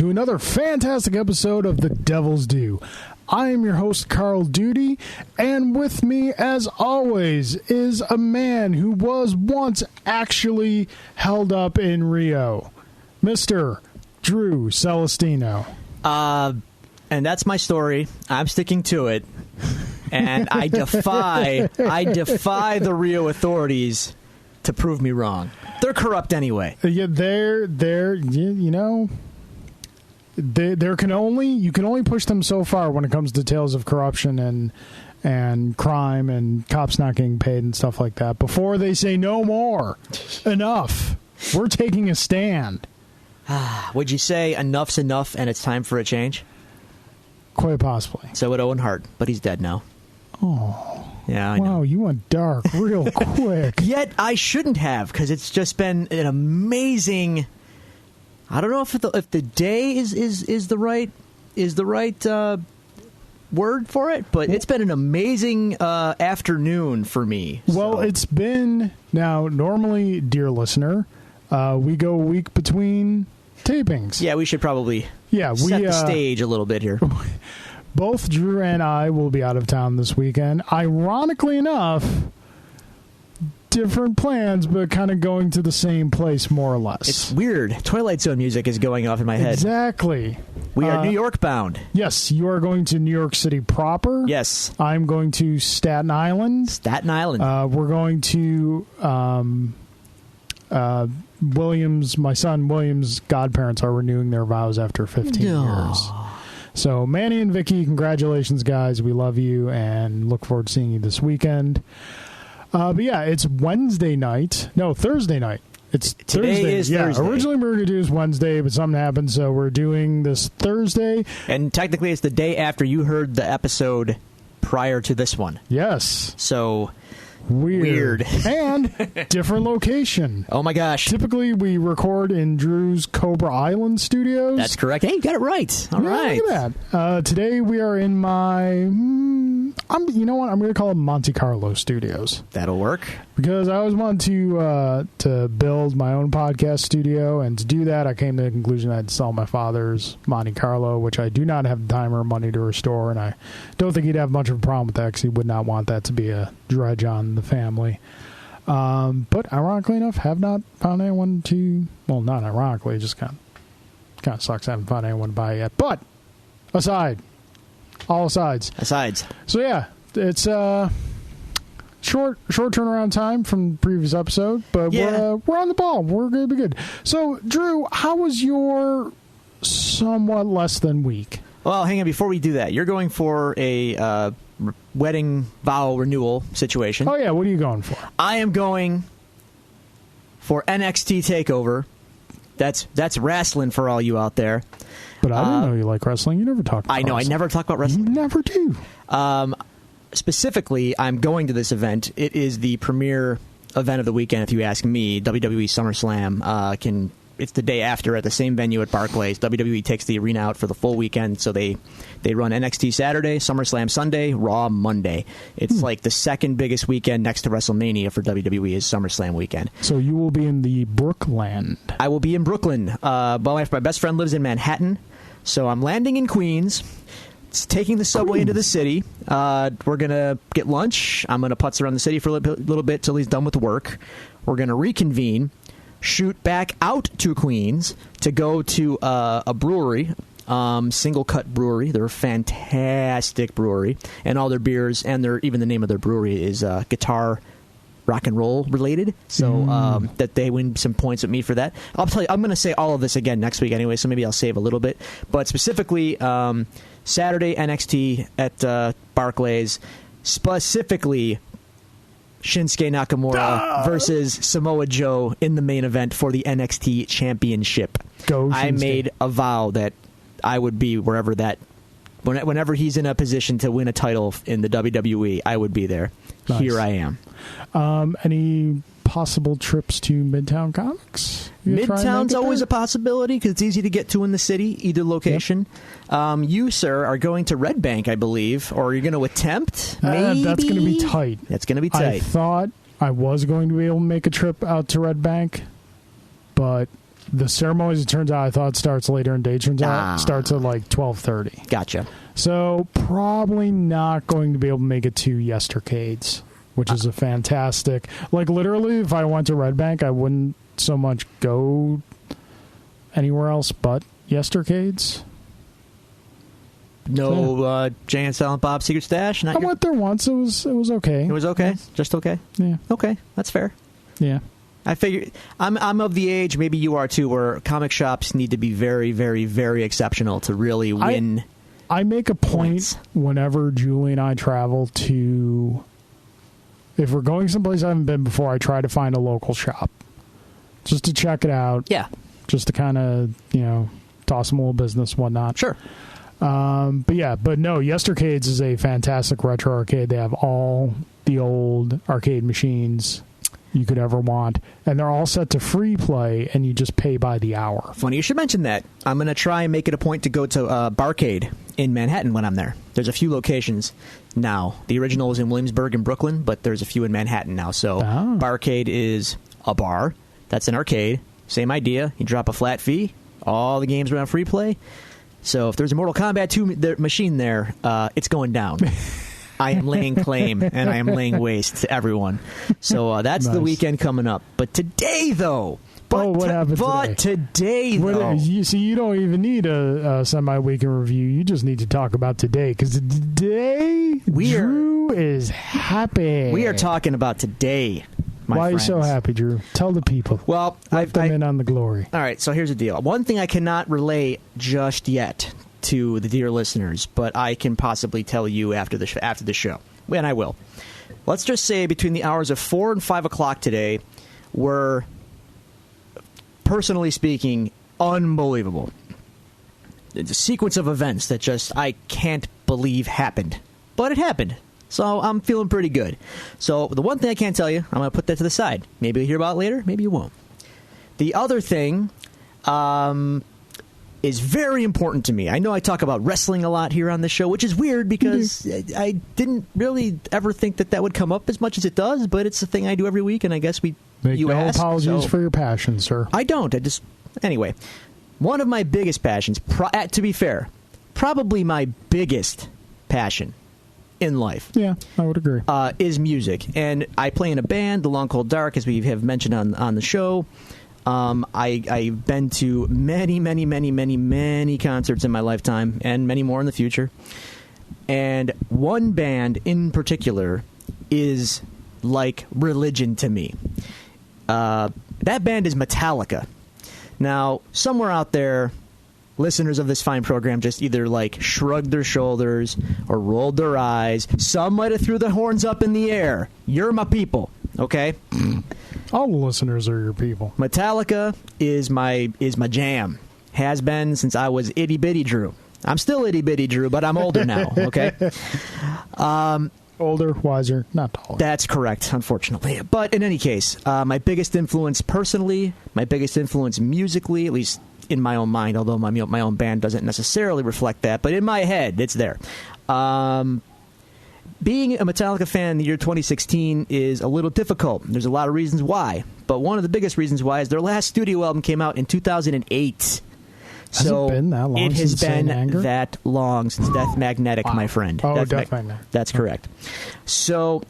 to another fantastic episode of The Devil's Due. I am your host, Carl Duty, and with me, as always, is a man who was once actually held up in Rio, Mr. Drew Celestino. And that's my story. I'm sticking to it. And I defy the Rio authorities to prove me wrong. They're corrupt anyway. Yeah, you know, you can only push them so far when it comes to tales of corruption and crime and cops not getting paid and stuff like that before they say no more. Enough. We're taking a stand. Would you say enough's enough and it's time for a change? Quite possibly. So would Owen Hart, but he's dead now. Oh. Yeah, I know. Wow, you went dark real quick. Yet I shouldn't have, because it's just been an amazing. I don't know if the day is the right word for it, but it's been an amazing afternoon for me. Well, it's been now. Normally, dear listener, we go a week between tapings. Yeah, we should probably set the stage a little bit here. Both Drew and I will be out of town this weekend. Ironically enough, different plans, but kind of going to the same place, more or less. It's weird. Twilight Zone music is going off in my head. Exactly. We are New York bound. Yes, you are going to New York City proper. Yes. I'm going to Staten Island. Staten Island. We're going to Williams. My son William's godparents are renewing their vows after 15 years. So, Manny and Vicky, congratulations, guys. We love you and look forward to seeing you this weekend. But yeah, it's Thursday night. It's Today Thursday. Is Thursday. Originally we were going to do this Wednesday, but something happened, so we're doing this Thursday. And technically it's the day after you heard the episode prior to this one. Yes. So... Weird. And different location. Oh my gosh. Typically we record in Drew's Cobra Island studios. That's correct. Hey, you got it right. All right. Look at that. Today we are in my you know what? I'm going to call it Monte Carlo studios. That'll work. Because I always wanted to build my own podcast studio, and to do that I came to the conclusion I'd sell my father's Monte Carlo, which I do not have the time or money to restore, and I don't think he'd have much of a problem with that because he would not want that to be a dredge on the family. But ironically enough, have not found anyone to... Well, not ironically, it just kind of sucks I haven't found anyone to buy it yet. But, all asides. So yeah, it's short turnaround time from the previous episode, but we're on the ball. We're going to be good. So, Drew, how was your somewhat less than week? Well, hang on. Before we do that, you're going for a wedding vow renewal situation. Oh, yeah. What are you going for? I am going for NXT TakeOver. That's wrestling for all you out there. But I didn't know you like wrestling. You never talk about wrestling. I never talk about wrestling. You never do. Specifically, I'm going to this event. It is the premier event of the weekend, if you ask me. WWE SummerSlam. It's the day after at the same venue at Barclays. WWE takes the arena out for the full weekend, so they run NXT Saturday, SummerSlam Sunday, Raw Monday. It's like the second biggest weekend next to WrestleMania for WWE is SummerSlam weekend. So you will be in the Brookland. I will be in Brooklyn. My best friend lives in Manhattan, so I'm landing in Queens. It's taking the subway into the city. We're going to get lunch. I'm going to putz around the city for a little bit till he's done with work. We're going to reconvene. Shoot back out to Queens to go to a brewery, Single Cut Brewery. They're a fantastic brewery, and all their beers and even the name of their brewery is guitar, rock and roll related. So that they win some points with me for that. I'll tell you, I'm going to say all of this again next week anyway, so maybe I'll save a little bit. But specifically, Saturday NXT at Barclays, specifically Shinsuke Nakamura versus Samoa Joe in the main event for the NXT Championship. Go Shinsuke. I made a vow that I would be whenever he's in a position to win a title in the WWE, I would be there. Nice. Here I am. Any possible trips to Midtown Comics? Midtown's always a possibility because it's easy to get to in the city, either location. Yep. You, sir, are going to Red Bank, I believe, or you're going to attempt? Maybe? That's going to be tight. That's going to be tight. I thought I was going to be able to make a trip out to Red Bank, but the ceremony, as it turns out, I thought starts later in the day. Turns out starts at like 12:30. Gotcha. So probably not going to be able to make it to Yestercades, which is a fantastic. Like literally, if I went to Red Bank, I wouldn't so much go anywhere else but Yestercades. No Jay and Silent Bob's Secret Stash? I went there once. It was okay. It was okay? Just okay? Yeah. Okay, that's fair. Yeah. I figure I'm of the age, maybe you are too, where comic shops need to be very, very, very exceptional to really win. I make a point points. whenever Julie and I travel to, if we're going someplace I haven't been before, I try to find a local shop just to check it out. Yeah. Just to kind of, toss them a little business, whatnot. Sure. But no, Yestercades is a fantastic retro arcade. They have all the old arcade machines you could ever want, and they're all set to free play, and you just pay by the hour. Funny you should mention that. I'm going to try and make it a point to go to Barcade in Manhattan when I'm there. There's a few locations now. The original was in Williamsburg and Brooklyn, but there's a few in Manhattan now. So Barcade is a bar that's an arcade. Same idea. You drop a flat fee. All the games are on free play. So if there's a Mortal Kombat 2 machine there, it's going down. I am laying claim, and I am laying waste to everyone. So that's nice. The weekend coming up. But today, though... what happened today, though... You don't even need a semi-weekend review. You just need to talk about today. Because today, Drew is happy. We are talking about today, my Why friends. are you so happy, Drew? Tell the people. Well, Let them in on the glory. All right, so here's the deal. One thing I cannot relay just yet to the dear listeners, but I can possibly tell you after the show, and I will. Let's just say between the hours of 4 and 5 o'clock today were, personally speaking, unbelievable. It's a sequence of events that just I can't believe happened, but it happened. So I'm feeling pretty good. So the one thing I can't tell you, I'm going to put that to the side. Maybe you'll hear about it later, maybe you won't. The other thing is very important to me. I know I talk about wrestling a lot here on the show, which is weird because I didn't really ever think that would come up as much as it does, but it's a thing I do every week, and I guess Make you no asked, apologies so for your passion, sir. I don't. Anyway, one of my biggest passions, to be fair, probably my biggest passion in life. Yeah, I would agree. Is music. And I play in a band, The Long Cold Dark, as we have mentioned on the show. I've been to many, many, many, many, many concerts in my lifetime, and many more in the future. And one band in particular is like religion to me. That band is Metallica. Now, somewhere out there, listeners of this fine program just either like shrugged their shoulders or rolled their eyes. Some might have threw their horns up in the air. You're my people, okay? All the listeners are your people. Metallica is my jam. Has been since I was itty bitty Drew. I'm still itty bitty Drew, but I'm older now, okay? Older, wiser, not taller. That's correct, unfortunately. But in any case, my biggest influence personally, my biggest influence musically, at least in my own mind, although my own band doesn't necessarily reflect that, but in my head, it's there. Being a Metallica fan in the year 2016 is a little difficult. There's a lot of reasons why, but one of the biggest reasons why is their last studio album came out in 2008. Has it been that long? It has since been Saint Anger? that long since Death Magnetic, my friend. Oh, Death Magnetic. That's correct. So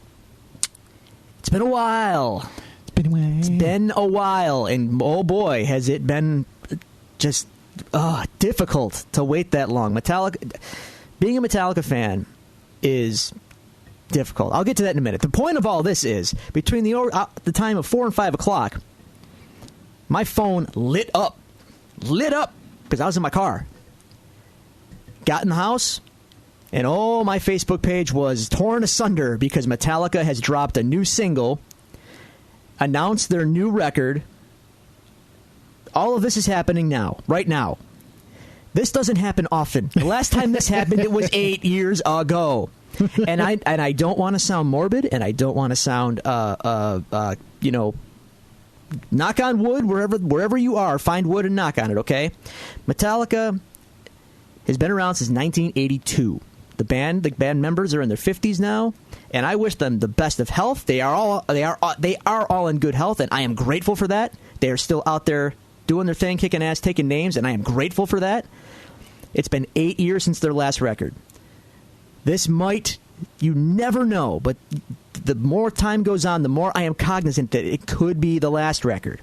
it's been a while. It's been a while, and oh boy, has it been just difficult to wait that long. Being a Metallica fan is difficult. I'll get to that in a minute. The point of all this is, between the time of 4 and 5 o'clock, my phone lit up because I was in my car. Got in the house, and my Facebook page was torn asunder because Metallica has dropped a new single, announced their new record. All of this is happening now, right now. This doesn't happen often. The last time this happened, it was 8 years ago. And I don't want to sound morbid, and I don't want to sound, knock on wood wherever you are. Find wood and knock on it, okay? Metallica has been around since 1982. The band members are in their 50s now, and I wish them the best of health. They are all in good health, and I am grateful for that. They are still out there doing their thing, kicking ass, taking names, and I am grateful for that. It's been 8 years since their last record. This might, you never know, but the more time goes on, the more I am cognizant that it could be the last record.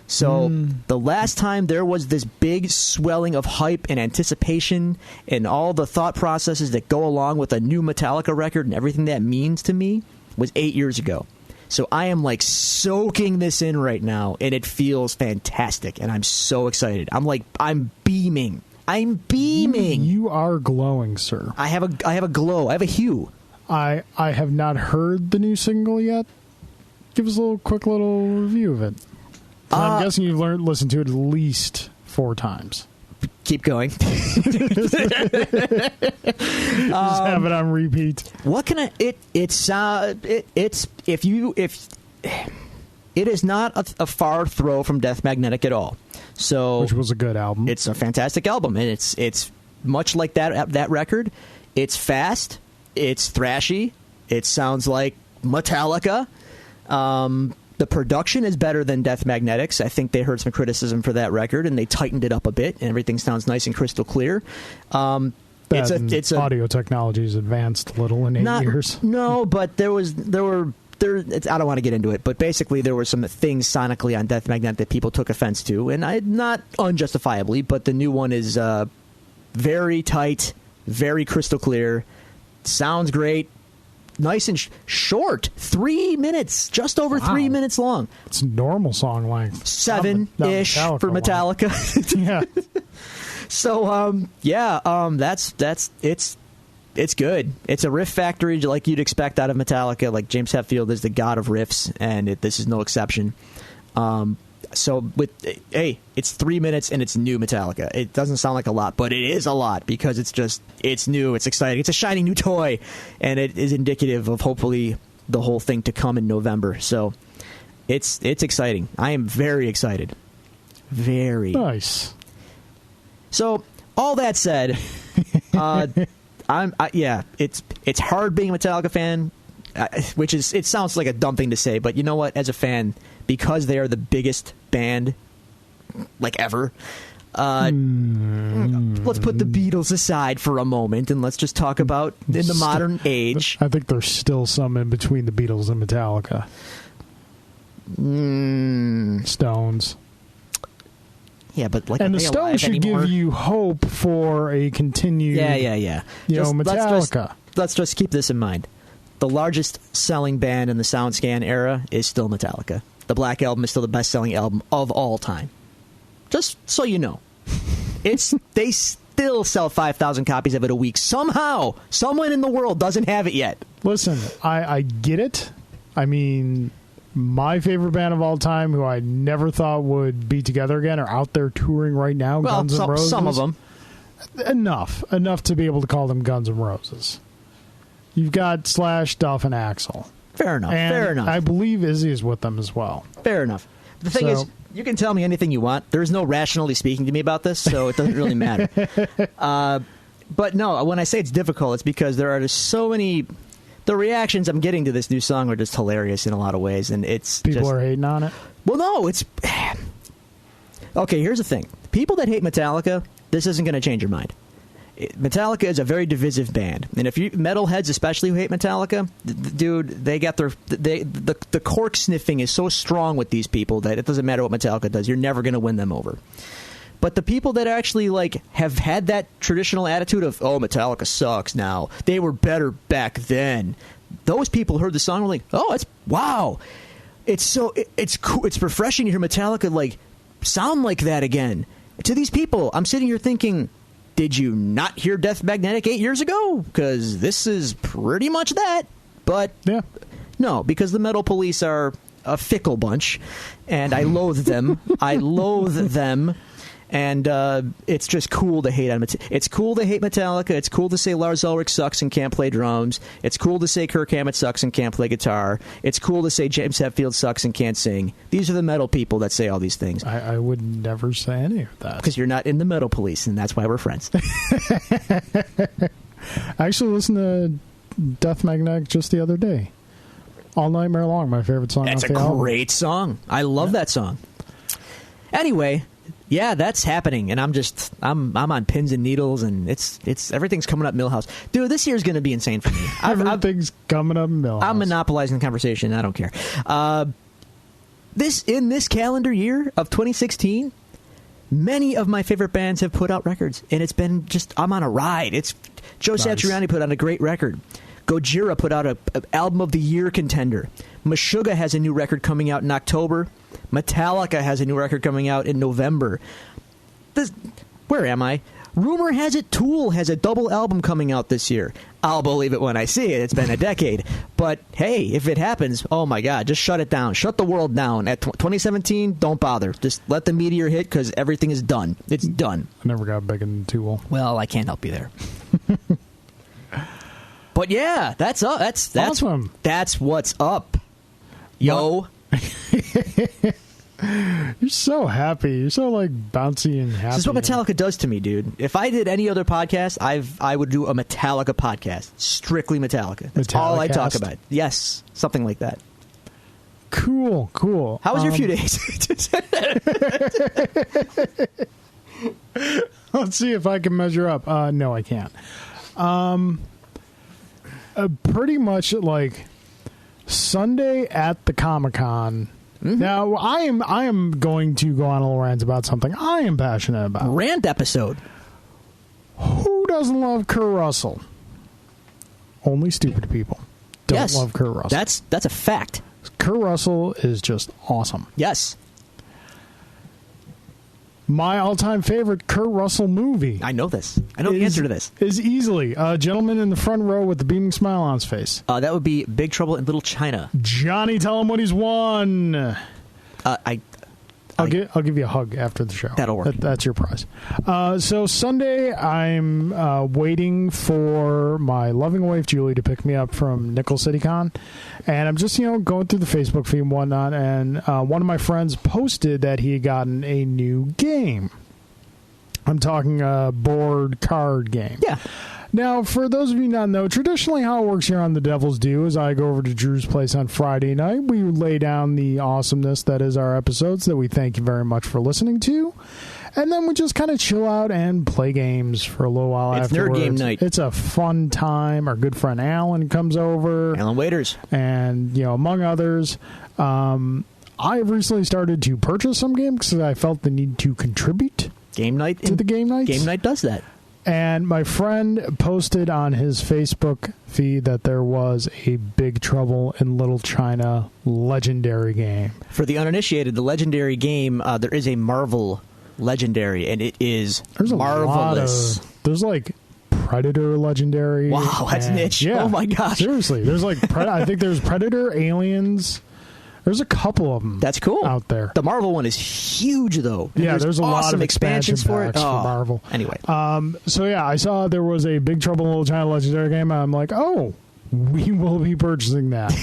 So the last time there was this big swelling of hype and anticipation and all the thought processes that go along with a new Metallica record and everything that means to me was 8 years ago. So I am like soaking this in right now, and it feels fantastic, and I'm so excited. I'm beaming. I'm beaming. You are glowing, sir. I have a glow. I have a hue. I have not heard the new single yet. Give us a quick little review of it. I'm guessing you've listened to it at least 4 times. Keep going. Just have it on repeat. What can I? It is not a far throw from Death Magnetic at all. So, which was a good album. It's a fantastic album, and it's much like that record. It's fast. It's thrashy. It sounds like Metallica. The production is better than Death Magnetics. I think they heard some criticism for that record, and they tightened it up a bit, and everything sounds nice and crystal clear. It's audio technology has advanced a little in 8 years. No, but I don't want to get into it, but basically there were some things sonically on Death Magnetic that people took offense to, and not unjustifiably, but the new one is very tight, very crystal clear, sounds great. Nice and short, 3 minutes, just over 3 minutes long. It's normal song length, 7-ish for Metallica. Yeah. So it's good. It's a riff factory like you'd expect out of Metallica. Like James Hetfield is the god of riffs, and this is no exception. It's 3 minutes and it's new Metallica. It doesn't sound like a lot, but it is a lot because it's new, it's exciting, it's a shiny new toy, and it is indicative of hopefully the whole thing to come in November. So it's exciting. I am very excited. Very nice. So all that said, it's hard being a Metallica fan, it sounds like a dumb thing to say, but you know what? As a fan, because they are the biggest band like ever, let's put the Beatles aside for a moment and let's just talk about in the modern age. I think there's still some in between the Beatles and Metallica. Stones. Yeah, but and the Stones should give you hope for a continued. Yeah. Metallica. Let's just keep this in mind. The largest selling band in the SoundScan era is still Metallica. The Black Album is still the best-selling album of all time. Just so you know. They still sell 5,000 copies of it a week. Somehow, someone in the world doesn't have it yet. Listen, I get it. I mean, my favorite band of all time, who I never thought would be together again, are out there touring right now, Guns N' Roses. Some of them. Enough to be able to call them Guns N' Roses. You've got Slash, Duff, and Axl. Fair enough. I believe Izzy is with them as well. Fair enough. The thing is, you can tell me anything you want. There's no rationally speaking to me about this, so it doesn't really matter. But no, when I say it's difficult, it's because there are just so many. The reactions I'm getting to this new song are just hilarious in a lot of ways, and people are hating on it. Well, no, it's okay. Here's the thing: people that hate Metallica, this isn't going to change your mind. Metallica is a very divisive band, and if you metalheads, especially who hate Metallica, dude, they got the cork sniffing is so strong with these people that it doesn't matter what Metallica does, you're never going to win them over. But the people that actually have had that traditional attitude of Metallica sucks now, they were better back then, those people heard the song and were like, it's wow, it's cool, it's refreshing to hear Metallica sound like that again. To these people, I'm sitting here thinking, did you not hear Death Magnetic 8 years ago? Because this is pretty much that. But yeah. No, because the Metal Police are a fickle bunch, and I loathe them. And it's just cool to hate on Metallica. It's cool to hate Metallica. It's cool to say Lars Ulrich sucks and can't play drums. It's cool to say Kirk Hammett sucks and can't play guitar. It's cool to say James Hetfield sucks and can't sing. These are the metal people that say all these things. I would never say any of that. Because you're not in the Metal Police, and that's why we're friends. I actually listened to Death Magnetic just the other day. All Nightmare Long, my favorite song. That's a great song. I love that song. Anyway, Yeah, that's happening, and I'm on pins and needles, and it's everything's coming up Millhouse. Dude, this year's going to be insane for me. Everything's coming up Millhouse. I'm monopolizing the conversation. I don't care. This calendar year of 2016, many of my favorite bands have put out records, and it's been I'm on a ride. It's Joe Satriani put out a great record. Gojira put out an album of the year contender. Meshuggah has a new record coming out in October. Metallica has a new record coming out in November. Where am I? Rumor has it Tool has a double album coming out this year. I'll believe it when I see it. It's been a decade. But hey, if it happens, oh my God, just shut it down. Shut the world down. At 2017, don't bother. Just let the meteor hit because everything is done. It's done. I never got big into Tool. Well, I can't help you there. But yeah, that's up. That's awesome. That's what's up. Yo. You're so happy. You're so like bouncy and happy. This is what Metallica does to me, dude. If I did any other podcast, I would do a Metallica podcast. Strictly Metallica. That's all I talk about. Yes, something like that. Cool. How was your few days? Let's see if I can measure up. No, I can't. Pretty much like Sunday at the Comic-Con. Mm-hmm. Now, I am going to go on a little rant about something I am passionate about. Rant episode. Who doesn't love Kurt Russell? Only stupid people don't love Kurt Russell. That's a fact. Kurt Russell is just awesome. Yes. My all-time favorite Kurt Russell movie. I know this. I know the answer to this. Is easily Gentleman in the Front Row with the beaming smile on his face. That would be Big Trouble in Little China. Johnny, tell him what he's won. I'll give you a hug after the show. That'll work. That's your prize. So Sunday, I'm waiting for my loving wife Julie to pick me up from Nickel City Con, and I'm just going through the Facebook feed and whatnot. And one of my friends posted that he had gotten a new game. I'm talking a board card game. Yeah. Now, for those of you not know, traditionally how it works here on The Devil's Due is I go over to Drew's place on Friday night. We lay down the awesomeness that is our episodes that we thank you very much for listening to. And then we just kind of chill out and play games for a little while afterwards. It's nerd game night. It's a fun time. Our good friend Alan comes over. Alan Waiters. And, among others, I have recently started to purchase some games because I felt the need to contribute game night to the game nights. Game night does that. And my friend posted on his Facebook feed that there was a Big Trouble in Little China legendary game. For the uninitiated, the legendary game, there is a Marvel legendary, and it is marvelous. There's like Predator legendary. Wow, that's niche. Yeah, oh my gosh. Seriously. There's like, I think there's Predator, Aliens. There's a couple of them. That's cool out there. The Marvel one is huge, though. Yeah, there's a lot of expansions for it. For Marvel. Anyway, so yeah, I saw there was a Big Trouble in Little China legendary game. And I'm like, oh, we will be purchasing that.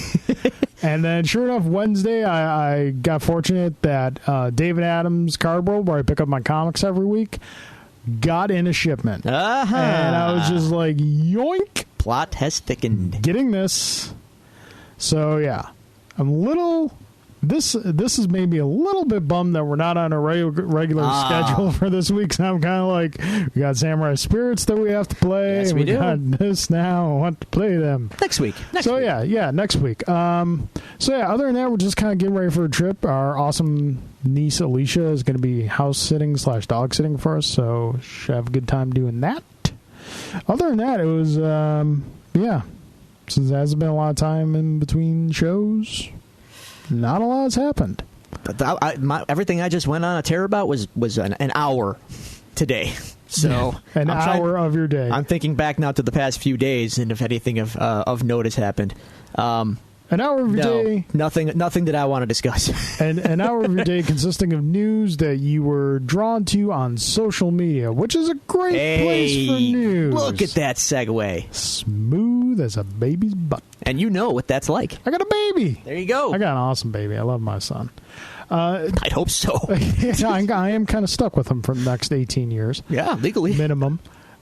And then, sure enough, Wednesday I got fortunate that David Adams Card World, where I pick up my comics every week, got in a shipment, and I was just like, yoink! Plot has thickened. Getting this. So yeah. I'm a little. This has made me a little bit bummed that we're not on a regular schedule for this week. So I'm kind of like, we got Samurai Spirits that we have to play. Yes, we do. Got this now. I want to play them next week. Next week. Next week. Other than that, we're just kind of getting ready for a trip. Our awesome niece Alicia is going to be house sitting / dog sitting for us, so should have a good time doing that. Other than that, it was Since there hasn't been a lot of time in between shows, not a lot has happened. But everything I just went on a tear about was an hour today. So an hour of your day. I'm thinking back now to the past few days, and if anything of note has happened. An hour of your day. Nothing that I want to discuss. And an hour of your day consisting of news that you were drawn to on social media, which is a great place for news. Look at that segue. Smooth as a baby's butt. And you know what that's like. I got a baby. There you go. I got an awesome baby. I love my son. I hope so. I am kind of stuck with him for the next 18 years. Yeah, legally. Minimum.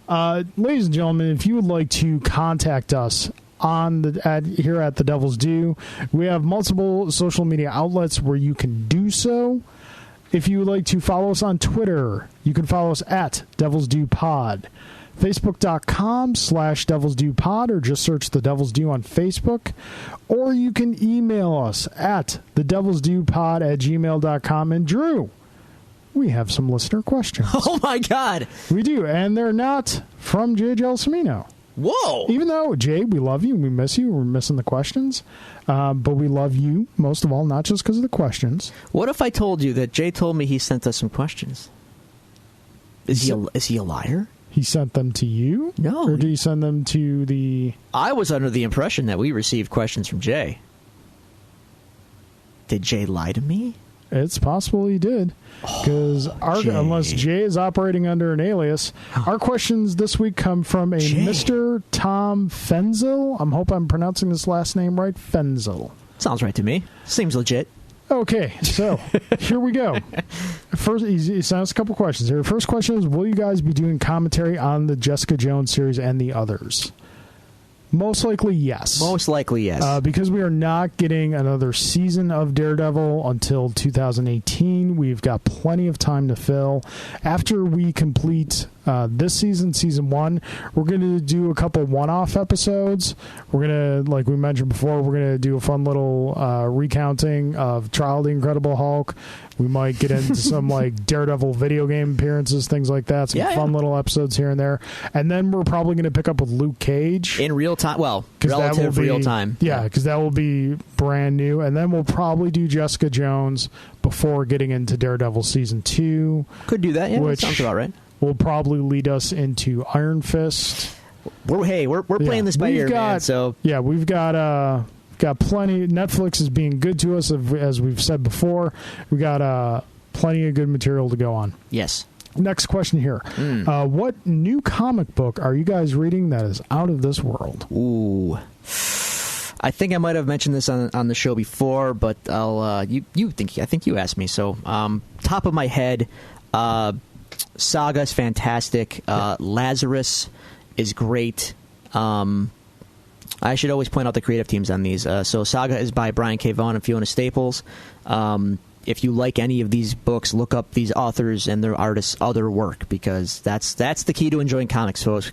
Ladies and gentlemen, if you would like to contact us here at The Devil's Due, we have multiple social media outlets where you can do so. If you would like to follow us on Twitter, you can follow us at Devils Due Pod. Facebook.com/Devils Due Pod, or just search The Devils Due on Facebook. Or you can email us at thedevilsdupod@gmail.com. And Drew, we have some listener questions. Oh, my God. We do, and they're not from Jay Gelsomino. Whoa. Even though, Jay, we love you and we miss you, we're missing the questions, but we love you most of all, not just because of the questions. What if I told you that Jay told me he sent us some questions? Is he a liar? He sent them to you? No. Or did he send them to the... I was under the impression that we received questions from Jay. Did Jay lie to me? It's possible he did. Because unless Jay is operating under an alias, our questions this week come from a Jay. Mr. Tom Fenzel. I hope I'm pronouncing this last name right. Fenzel. Sounds right to me. Seems legit. Okay, so here we go. First, he sent us a couple questions here. First question is, will you guys be doing commentary on the Jessica Jones series and the others? Most likely, yes. Most likely, yes. Because we are not getting another season of Daredevil until 2018. We've got plenty of time to fill. After we complete this season 1, we're going to do a couple one-off episodes. We're going to, like we mentioned before, we're going to do a fun little recounting of Trial of the Incredible Hulk. We might get into some like Daredevil video game appearances, things like that. Some fun little episodes here and there. And then we're probably going to pick up with Luke Cage. In real time. Well, relative real time. Yeah, because that will be brand new. And then we'll probably do Jessica Jones before getting into Daredevil Season 2. Could do that, yeah. Which sounds about right. Will probably lead us into Iron Fist. We're playing this by ear, man. So yeah, we've got plenty. Netflix is being good to us, as we've said before. We got plenty of good material to go on. Yes. Next question here. What new comic book are you guys reading that is out of this world? Ooh. I think I might have mentioned this on the show before, but I'll I think you asked me. So, top of my head, Saga is fantastic. Lazarus is great. I should always point out the creative teams on these. So Saga is by Brian K. Vaughan and Fiona Staples. If you like any of these books, look up these authors and their artists' other work, because that's the key to enjoying comics, folks.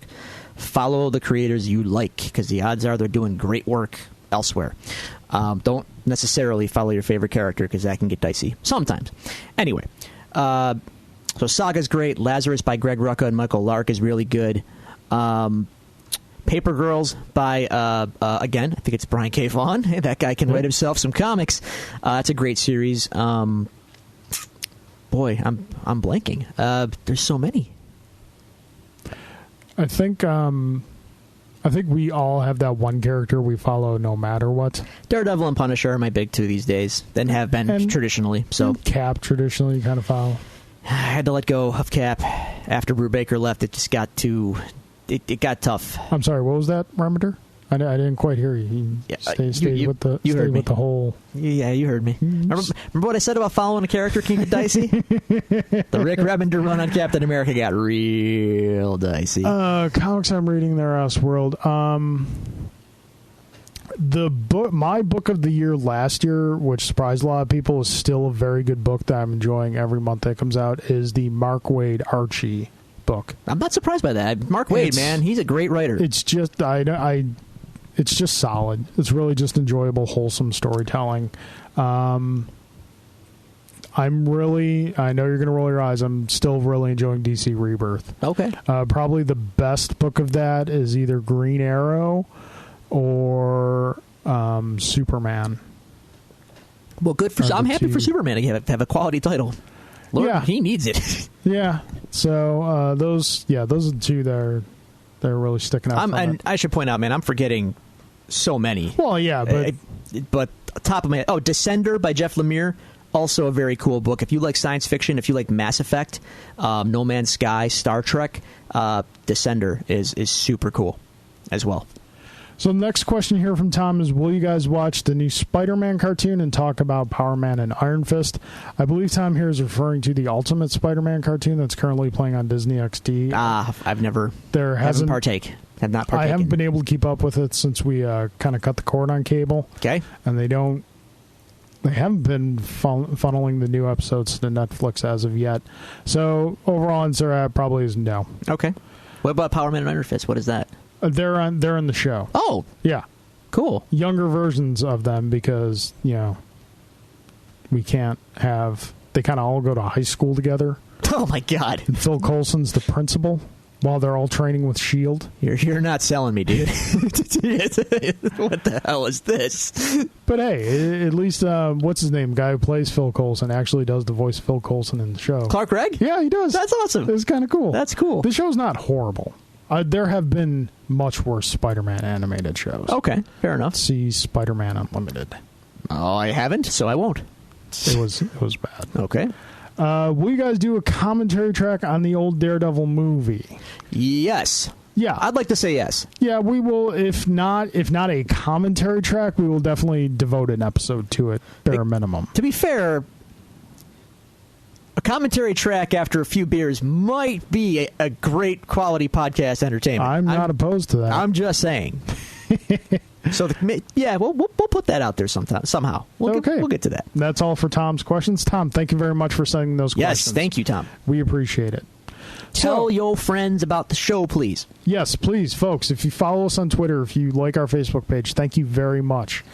Follow the creators you like, because the odds are they're doing great work elsewhere. Don't necessarily follow your favorite character, because that can get dicey sometimes. Anyway, so Saga's great. Lazarus by Greg Rucka and Michael Lark is really good. Paper Girls by, again, I think it's Brian K. Vaughan. That guy can write himself some comics. It's a great series. Boy, I'm blanking. There's so many. I think we all have that one character we follow no matter what. Daredevil and Punisher are my big two these days, and have been traditionally. So Cap traditionally you kind of follow. I had to let go of Cap after Brubaker left. It just got too... It got tough. I'm sorry, what was that, Reminder? I didn't quite hear you. Stay with the whole... Yeah, you heard me. Remember what I said about following a character can get dicey? The Rick Remender run on Captain America got real dicey. Comics I'm reading, their World. My book of the year last year, which surprised a lot of people, is still a very good book that I'm enjoying every month that comes out, is the Mark Waid Archie book. I'm not surprised by that. Mark Waid, man, he's a great writer. It's just it's just solid. It's really just enjoyable, wholesome storytelling. I know you're going to roll your eyes. I'm still really enjoying DC Rebirth. Okay. Probably the best book of that is either Green Arrow or Superman. Well, good for. I'm happy for Superman to have a quality title. Lord, he needs it. Yeah. So those are the two that are really sticking out. And I should point out, man, I'm forgetting so many. Well, yeah, but top of my head, Descender by Jeff Lemire, also a very cool book. If you like science fiction, if you like Mass Effect, No Man's Sky, Star Trek, Descender is super cool as well. So the next question here from Tom is, will you guys watch the new Spider-Man cartoon and talk about Power Man and Iron Fist? I believe Tom here is referring to the Ultimate Spider-Man cartoon that's currently playing on Disney XD. I've never have not partaken. I haven't been able to keep up with it since we kind of cut the cord on cable. Okay. And they don't They haven't been funneling the new episodes to Netflix as of yet. So overall answer probably is no. Okay. What about Power Man and Iron Fist? What is that? They're in the show. Oh, yeah, cool. Younger versions of them because we can't have. They kind of all go to high school together. Oh my God! And Phil Coulson's the principal while they're all training with S.H.I.E.L.D. You're not selling me, dude. What the hell is this? But hey, at least what's his name? Guy who plays Phil Coulson actually does the voice of Phil Coulson in the show. Clark Gregg? Yeah, he does. That's awesome. It's kind of cool. That's cool. The show's not horrible. There have been much worse Spider-Man animated shows. Okay, fair enough. See Spider-Man Unlimited. Oh, I haven't, so I won't. It was bad. Okay. Will you guys do a commentary track on the old Daredevil movie? Yes. Yeah. I'd like to say yes. Yeah, we will. If not a commentary track, we will definitely devote an episode to it, bare minimum. To be fair, a commentary track after a few beers might be a great quality podcast entertainment. I'm not opposed to that. I'm just saying. So, we'll put that out there somehow. We'll get to that. That's all for Tom's questions. Tom, thank you very much for sending those questions. Yes, thank you, Tom. We appreciate it. Tell your friends about the show, please. Yes, please, folks. If you follow us on Twitter, if you like our Facebook page, thank you very much.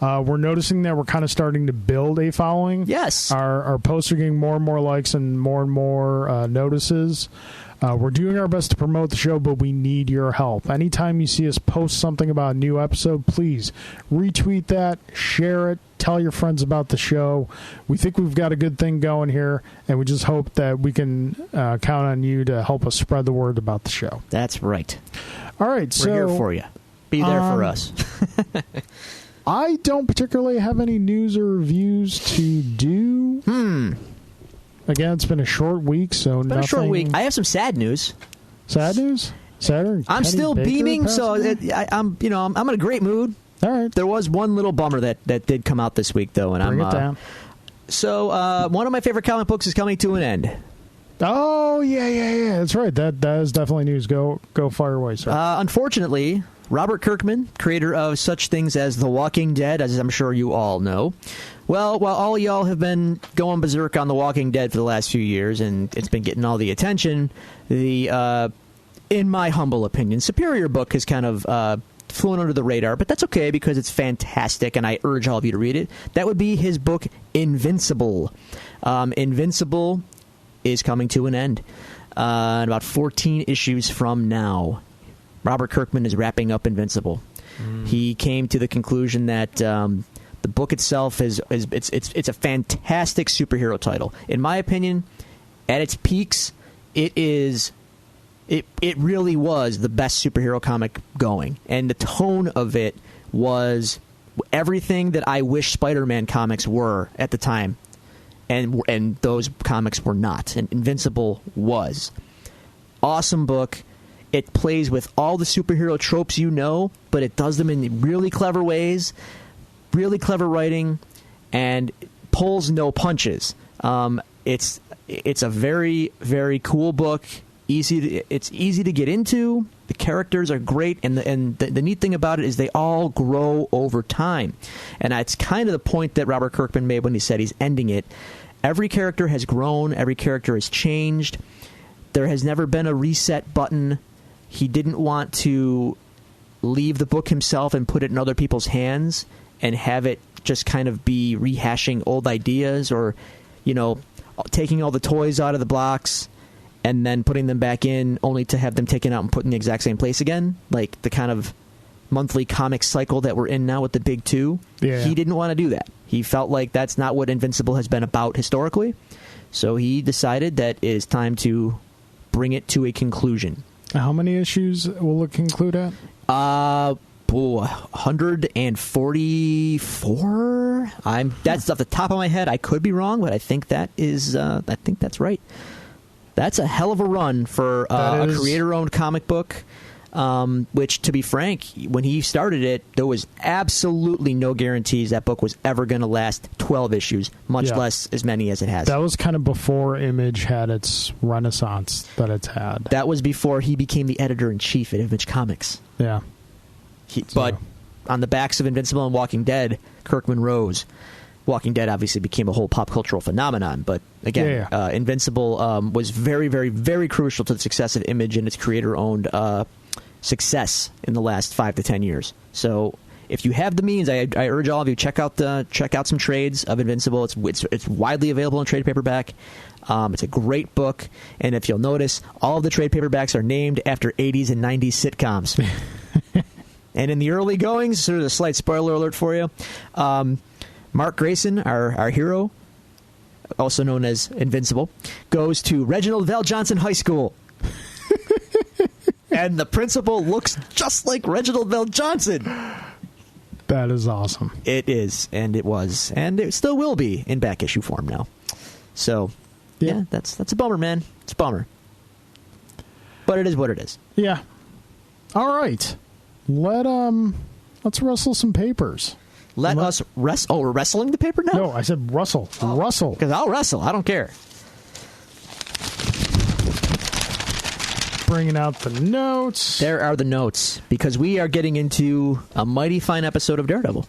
We're noticing that we're kind of starting to build a following. Yes. Our posts are getting more and more likes and more notices. We're doing our best to promote the show, but we need your help. Anytime you see us post something about a new episode, please retweet that, share it, tell your friends about the show. We think we've got a good thing going here, and we just hope that we can count on you to help us spread the word about the show. That's right. All right. We're here for you. Be there for us. I don't particularly have any news or reviews to do. Again, it's been a short week, so nothing. A short week. I have some sad news. Sad news? Saturn? I'm still beaming, so I'm in a great mood. All right. There was one little bummer that did come out this week, though, and Bring it down. So one of my favorite comic books is coming to an end. Oh yeah. That's right. That is definitely news. Go fire away, sir. Unfortunately, Robert Kirkman, creator of such things as The Walking Dead, as I'm sure you all know. Well, while all y'all have been going berserk on The Walking Dead for the last few years, and it's been getting all the attention, the, in my humble opinion, Superior book has kind of flown under the radar, but that's okay because it's fantastic, and I urge all of you to read it. That would be his book, Invincible. Invincible is coming to an end in about 14 issues from now. Robert Kirkman is wrapping up Invincible. He came to the conclusion that the book itself it's a fantastic superhero title. In my opinion, at its peaks, it really was the best superhero comic going, and the tone of it was everything that I wish Spider-Man comics were at the time, and those comics were not, and Invincible was. Awesome book. It plays with all the superhero tropes you know, but it does them in really clever ways, really clever writing, and pulls no punches. It's a very, very cool book. It's easy to get into. The characters are great, and the neat thing about it is they all grow over time. And that's kind of the point that Robert Kirkman made when he said he's ending it. Every character has grown. Every character has changed. There has never been a reset button. He didn't want to leave the book himself and put it in other people's hands and have it just kind of be rehashing old ideas or, taking all the toys out of the blocks and then putting them back in only to have them taken out and put in the exact same place again, like the kind of monthly comic cycle that we're in now with the big two. Yeah. He didn't want to do that. He felt like that's not what Invincible has been about historically. So he decided that it is time to bring it to a conclusion. How many issues will it conclude at? 144. That's off the top of my head. I could be wrong, but I think that is. I think that's right. That's a hell of a run for a creator-owned comic book. Which, to be frank, when he started it, there was absolutely no guarantees that book was ever going to last 12 issues, much less as many as it has. That was kind of before Image had its renaissance that it's had. That was before he became the editor-in-chief at Image Comics. Yeah. But on the backs of Invincible and Walking Dead, Kirkman rose. Walking Dead obviously became a whole pop cultural phenomenon, but again, Invincible was very, very, very crucial to the success of Image and its creator-owned success in the last 5 to 10 years. So if you have the means, I urge all of you check out some trades of Invincible. It's widely available in trade paperback. It's a great book, and if you'll notice, all of the trade paperbacks are named after 80s and 90s sitcoms. And in the early goings, sort of a slight spoiler alert for you, Mark Grayson, our hero, also known as Invincible, goes to Reginald Val Johnson High School. And the principal looks just like Reginald Val Johnson. That is awesome. It is, and it was, and it still will be in back issue form now. So, yeah, that's a bummer, man. It's a bummer. But it is what it is. Yeah. All right. Let's rustle some papers. Let us wrestle. Oh, we're wrestling the paper now? No, I said rustle. Rustle. Because I'll wrestle. I don't care. Bringing out the notes. There are the notes, because we are getting into a mighty fine episode of Daredevil.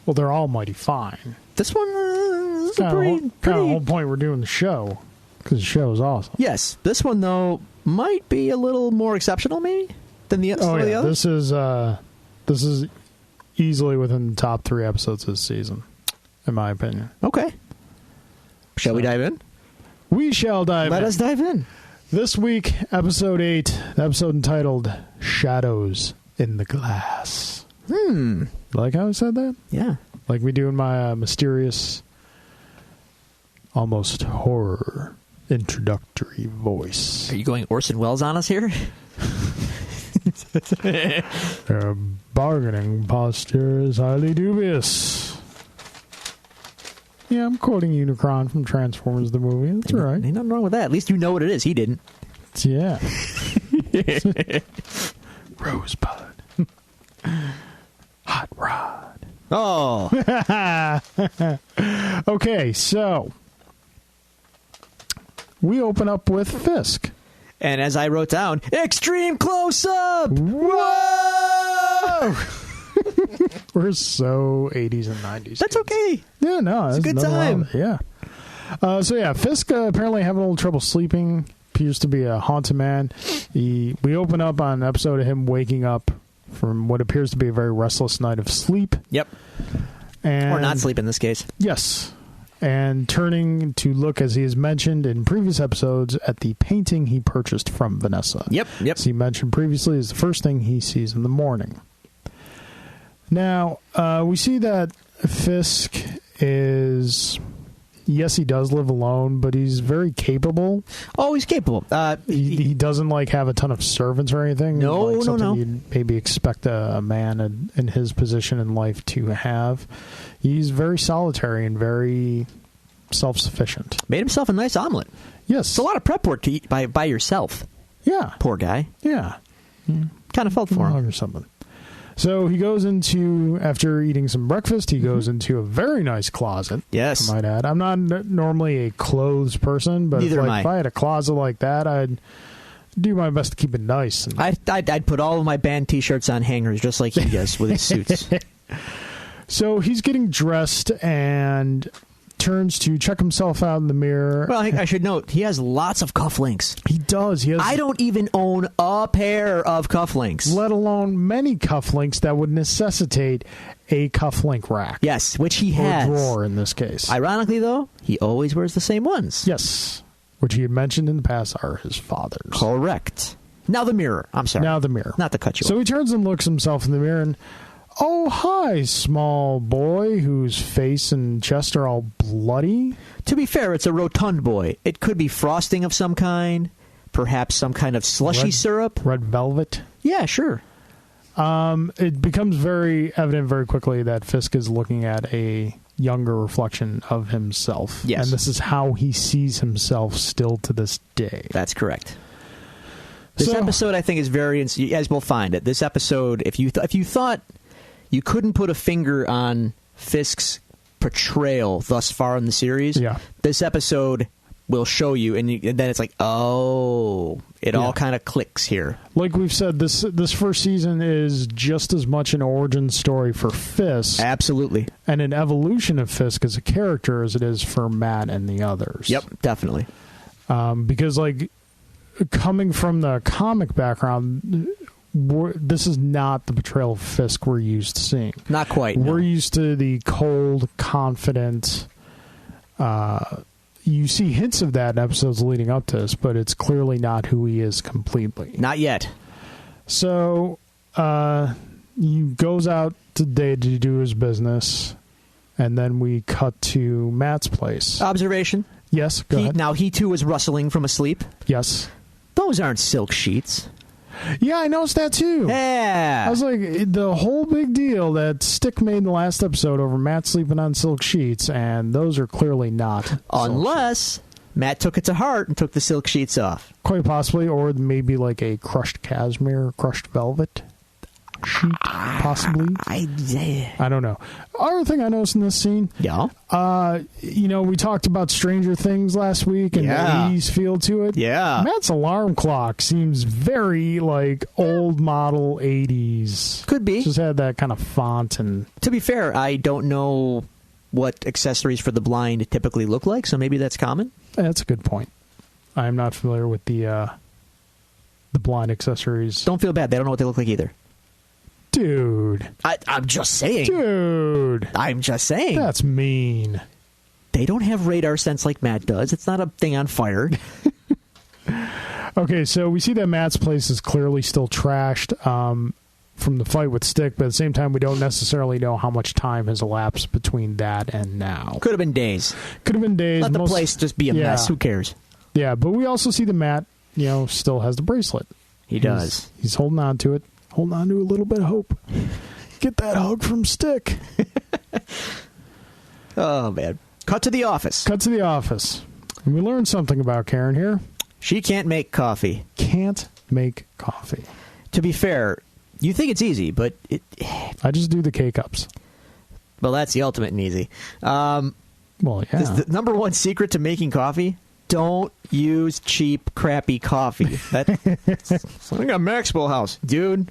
Well, they're all mighty fine. This one is Kind of the whole point we're doing the show, because the show is awesome. Yes. This one, though, might be a little more exceptional, maybe, than the Oh, the yeah. others. This is easily within the top 3 episodes of the season, in my opinion. Okay. Shall we dive in? We shall dive in. Let us dive in. This week, episode 8, the episode entitled Shadows in the Glass. Like how I said that? Yeah. Like we do in my mysterious, almost horror introductory voice. Are you going Orson Welles on us here? Their bargaining posture is highly dubious. Yeah, I'm quoting Unicron from Transformers the movie. That's all right. Ain't nothing wrong with that. At least you know what it is. He didn't. Yeah. Rosebud. Hot Rod. Oh. Okay, so we open up with Fisk. And as I wrote down, extreme close-up! Whoa! We're so 80s and 90s. That's kids. okay. Yeah, no, It's a good time. Yeah. Fisk apparently having a little trouble sleeping. Appears to be a haunted man. We open up on an episode of him waking up from what appears to be a very restless night of sleep. Yep. And Or not sleep in this case. Yes. And turning to look, as he has mentioned in previous episodes, at the painting he purchased from Vanessa. Yep. As he mentioned previously, is the first thing he sees in the morning. Now, we see that Fisk is... Yes, he does live alone, but he's very capable. Oh, he's capable. He doesn't have a ton of servants or anything. No. You'd maybe expect a man in his position in life to have. He's very solitary and very self-sufficient. Made himself a nice omelet. Yes. It's a lot of prep work to eat by yourself. Yeah. Poor guy. Yeah. Kind of felt for him. Or something. So he goes into, after eating some breakfast, he goes into a very nice closet. Yes. I might add. I'm not normally a clothes person, but Neither am I. if I had a closet like that, I'd do my best to keep it nice. And I'd put all of my band T-shirts on hangers just like he does with his suits. So he's getting dressed and turns to check himself out in the mirror. Well, I should note, he has lots of cufflinks. He does. He has, I don't even own a pair of cufflinks. let alone many cufflinks that would necessitate a cufflink rack. Yes, which he Or has. drawer in this case. Ironically, though, he always wears the same ones. Yes. Which he had mentioned in the past are his father's. Correct. Now the mirror. I'm sorry. Now the mirror. Not to cut you So off. he turns and looks himself in the mirror and, oh, hi, small boy whose face and chest are all bloody. To be fair, it's a rotund boy. It could be frosting of some kind, perhaps some kind of slushy Red- syrup. Red velvet. Yeah, sure. It becomes very evident very quickly that Fisk is looking at a younger reflection of himself. Yes. And this is how he sees himself still to this day. That's correct. This So- episode, I think, is very... You guys will find it. This episode, if you thought you couldn't put a finger on Fisk's portrayal thus far in the series, Yeah. this episode will show you, and then it's like, oh, it all kind of clicks here. Like we've said, this first season is just as much an origin story for Fisk. Absolutely. And an evolution of Fisk as a character as it is for Matt and the others. Yep, definitely. Because, like, coming from the comic background, this is not the portrayal of Fisk we're used to seeing. Not quite. We're no. used to the cold, confident... you see hints of that in episodes leading up to this, but it's clearly not who he is completely. Not yet. So he goes out today to do his business, and then we cut to Matt's place. Observation. Yes, go ahead. Now, he too is rustling from asleep. Yes. Those aren't silk sheets. Yeah, I noticed that too. Yeah. I was like, the whole big deal that Stick made in the last episode over Matt sleeping on silk sheets, and those are clearly not. Unless Matt took it to heart and took the silk sheets off. Quite possibly, or maybe like a crushed cashmere, crushed velvet sheet, possibly. I don't know. Other thing I noticed in this scene, we talked about Stranger Things last week and the 80s feel to it. Yeah. Matt's alarm clock seems very like old model 80s. Could be. Just had that kind of font. And to be fair, I don't know what accessories for the blind typically look like, so maybe that's common. That's a good point. I'm not familiar with the blind accessories. Don't feel bad. They don't know what they look like either. Dude. I'm just saying. Dude. I'm just saying. That's mean. They don't have radar sense like Matt does. It's not a thing on fire. Okay, so we see that Matt's place is clearly still trashed from the fight with Stick, but at the same time, we don't necessarily know how much time has elapsed between that and now. Could have been days. Could have been days. Let the place just be a mess. Who cares? Yeah, but we also see that Matt, still has the bracelet. He does. He's holding on to it. Holding on to a little bit of hope. Get that hug from Stick. Oh, man. Cut to the office. And we learned something about Karen here. She can't make coffee. Can't make coffee. To be fair, you think it's easy, but I just do the K-Cups. Well, that's the ultimate and easy. Well, yeah. The number one secret to making coffee, don't use cheap, crappy coffee. That's like a Maxwell House. Dude,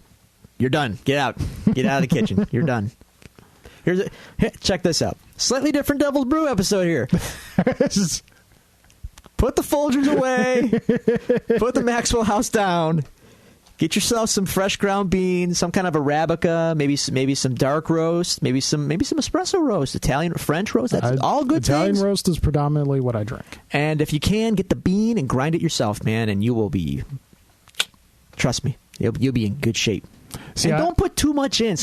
you're done. Get out. Get out of the kitchen. You're done. Check this out. Slightly different Devil's Brew episode here. Put the Folgers away. Put the Maxwell House down. Get yourself some fresh ground beans, some kind of Arabica, maybe some dark roast, maybe some espresso roast, Italian, French roast. That's all good Italian things. Italian roast is predominantly what I drink. And if you can, get the bean and grind it yourself, man, and you will be. Trust me, you'll be in good shape. See, and don't put too much in.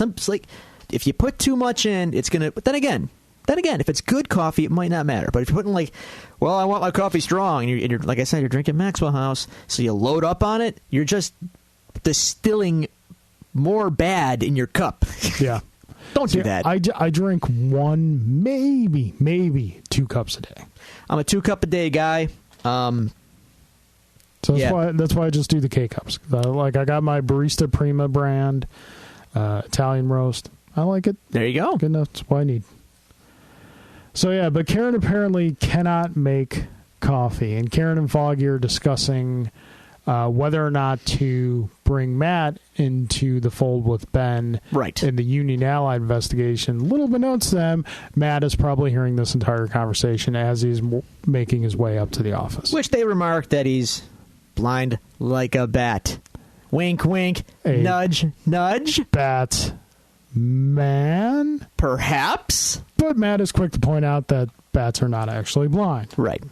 If you put too much in, it's gonna. But then again, if it's good coffee, it might not matter. But if you're putting I want my coffee strong, and you're like I said, you're drinking Maxwell House, so you load up on it, you're just distilling more bad in your cup. Yeah. Don't do that. I drink one, maybe 2 cups a day. I'm a 2-cup-a-day guy. So that's why I just do the K-Cups. I got my Barista Prima brand Italian roast. I like it. There you go. Good enough. That's what I need. So yeah, but Karen apparently cannot make coffee. And Karen and Foggy are discussing whether or not to bring Matt into the fold with Ben in the Union Allied investigation. Little beknownst to them, Matt is probably hearing this entire conversation as he's making his way up to the office. Which they remark that he's blind like a bat. Wink, wink. Nudge, nudge. Bat man? Perhaps. But Matt is quick to point out that bats are not actually blind. Right.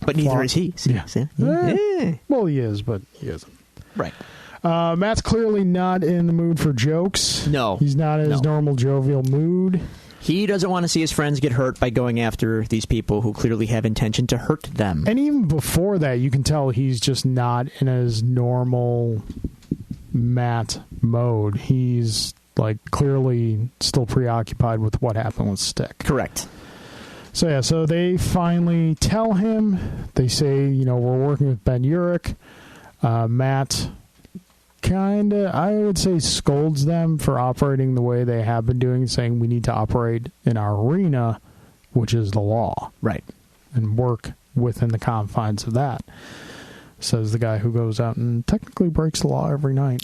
But neither is he. Yeah. Well, he is, but he isn't. Right. Matt's clearly not in the mood for jokes. No. He's not in his normal jovial mood. He doesn't want to see his friends get hurt by going after these people who clearly have intention to hurt them. And even before that, you can tell he's just not in his normal Matt mode. He's clearly still preoccupied with what happened with Stick. Correct. So they finally tell him. They say, we're working with Ben Urich. Matt kind of, I would say, scolds them for operating the way they have been doing, saying we need to operate in our arena, which is the law. Right. And work within the confines of that. Says the guy who goes out and technically breaks the law every night.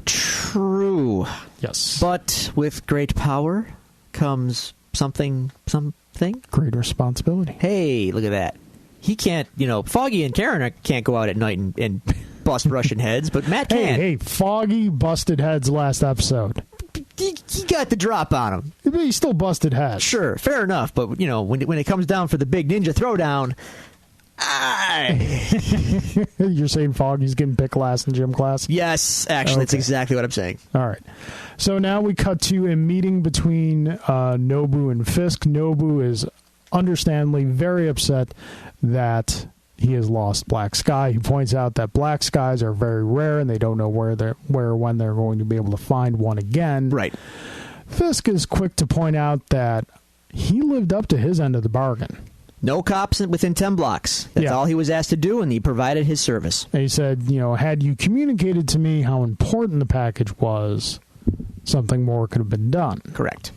True. Yes. But with great power comes something. Great responsibility. Hey, look at that. He can't, Foggy and Karen can't go out at night and bust Russian heads, but Matt can. Hey, Foggy busted heads last episode. He got the drop on him. But he still busted heads. Sure, fair enough, but, when it comes down for the big ninja throwdown, You're saying Foggy's getting picked last in gym class? Yes, actually, That's exactly what I'm saying. All right. So now we cut to a meeting between Nobu and Fisk. Nobu is understandably very upset that he has lost Black Sky. He points out that Black Skies are very rare and they don't know when they're going to be able to find one again. Right. Fisk is quick to point out that he lived up to his end of the bargain. No cops within 10 blocks. That's all he was asked to do, and he provided his service. And he said, had you communicated to me how important the package was, something more could have been done. Correct.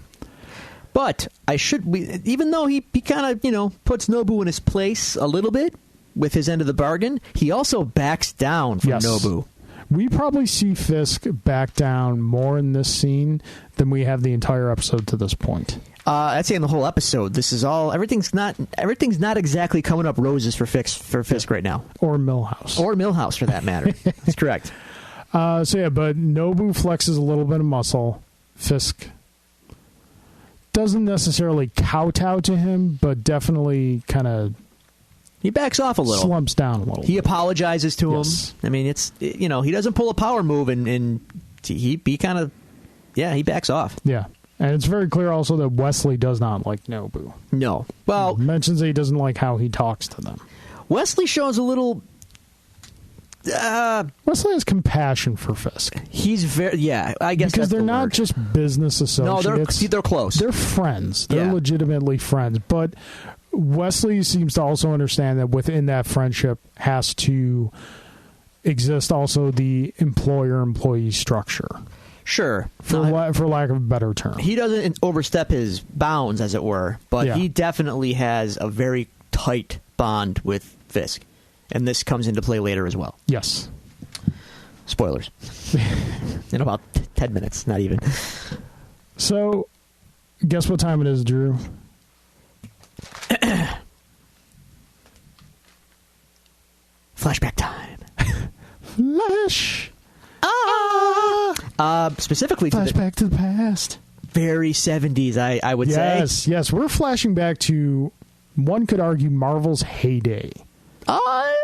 But even though he kind of, puts Nobu in his place a little bit with his end of the bargain, he also backs down from Nobu. We probably see Fisk back down more in this scene than we have the entire episode to this point. I'd say in the whole episode, this is everything's not exactly coming up roses for Fisk right now. Or Milhouse, for that matter. That's correct. But Nobu flexes a little bit of muscle. Fisk doesn't necessarily kowtow to him, but definitely kind of he backs off a little, slumps down a little. He apologizes to him. I mean, it's he doesn't pull a power move, and he kind of he backs off. Yeah. And it's very clear also that Wesley does not like Nobu. No. Well, he mentions that he doesn't like how he talks to them. Wesley shows a little... Wesley has compassion for Fisk. He's very... Yeah, I guess because they're not word. Just business associates. No, they're close. They're friends. They're legitimately friends. But Wesley seems to also understand that within that friendship has to exist also the employer-employee structure. Sure. For lack of a better term. He doesn't overstep his bounds, as it were, but he definitely has a very tight bond with Fisk. And this comes into play later as well. Yes. Spoilers. In about 10 minutes, not even. So, guess what time it is, Drew? Flashback time. Flash. Specifically flashback to the past. Very 70s, I would say. Yes. We're flashing back to, one could argue, Marvel's heyday.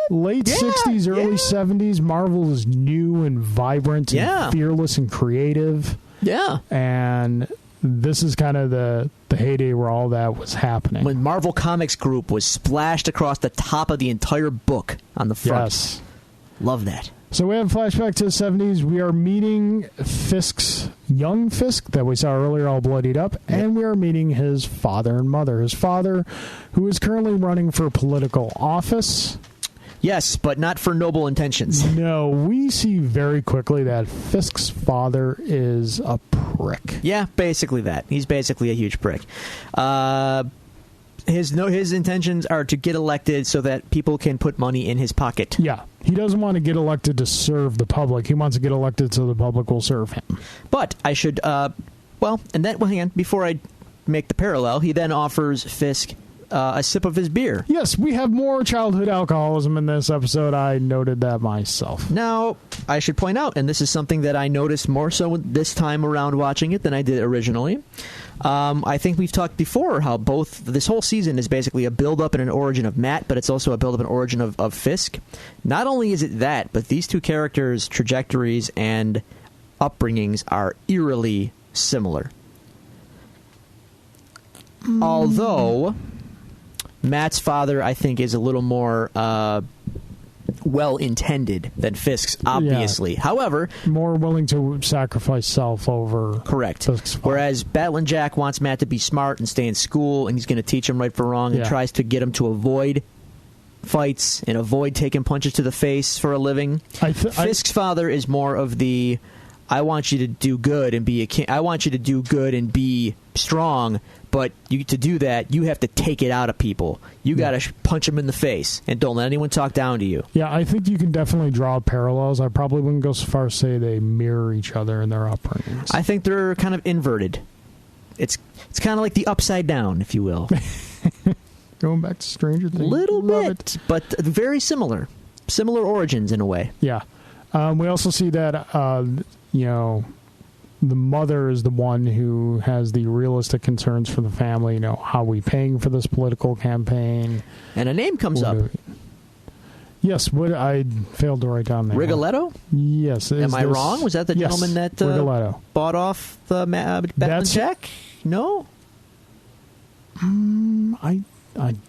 Late 60s, early 70s. Marvel is new and vibrant and fearless and creative. Yeah. And this is kind of the heyday where all that was happening. When Marvel Comics Group was splashed across the top of the entire book on the front. Yes. Love that. So we have a flashback to the 70s. We are meeting Fisk's young Fisk that we saw earlier all bloodied up, and we are meeting his father and mother. His father, who is currently running for political office. Yes, but not for noble intentions. No, we see very quickly that Fisk's father is a prick. Yeah, basically that. He's basically a huge prick. His intentions are to get elected so that people can put money in his pocket. Yeah. He doesn't want to get elected to serve the public. He wants to get elected so the public will serve him. But I should, hang on. Before I make the parallel, he then offers Fisk a sip of his beer. Yes, we have more childhood alcoholism in this episode. I noted that myself. Now, I should point out, and this is something that I noticed more so this time around watching it than I did originally. I think we've talked before how this whole season is basically a build-up and an origin of Matt, but it's also a build-up and origin of Fisk. Not only is it that, but these two characters' trajectories and upbringings are eerily similar. Although Matt's father, I think, is a little more well-intended than Fisk's, obviously. Yeah. However, more willing to sacrifice self over correct. Whereas Battling Jack wants Matt to be smart and stay in school, and he's going to teach him right from wrong, and tries to get him to avoid fights and avoid taking punches to the face for a living. Fisk's father is more of the I want you to do good and be a king. I want you to do good and be strong. But to do that, you have to take it out of people. You got to punch them in the face and don't let anyone talk down to you. Yeah, I think you can definitely draw parallels. I probably wouldn't go so far as say they mirror each other in their upbringings. I think they're kind of inverted. It's kind of like the upside down, if you will. Going back to Stranger Things. Little Love bit, but very similar. Similar origins in a way. Yeah. We also see that, the mother is the one who has the realistic concerns for the family. How are we paying for this political campaign? And a name comes up. Yes, what I failed to write down there. Rigoletto? Yes. Am I wrong? Was that the gentleman that bought off the Bethlehem check? No? I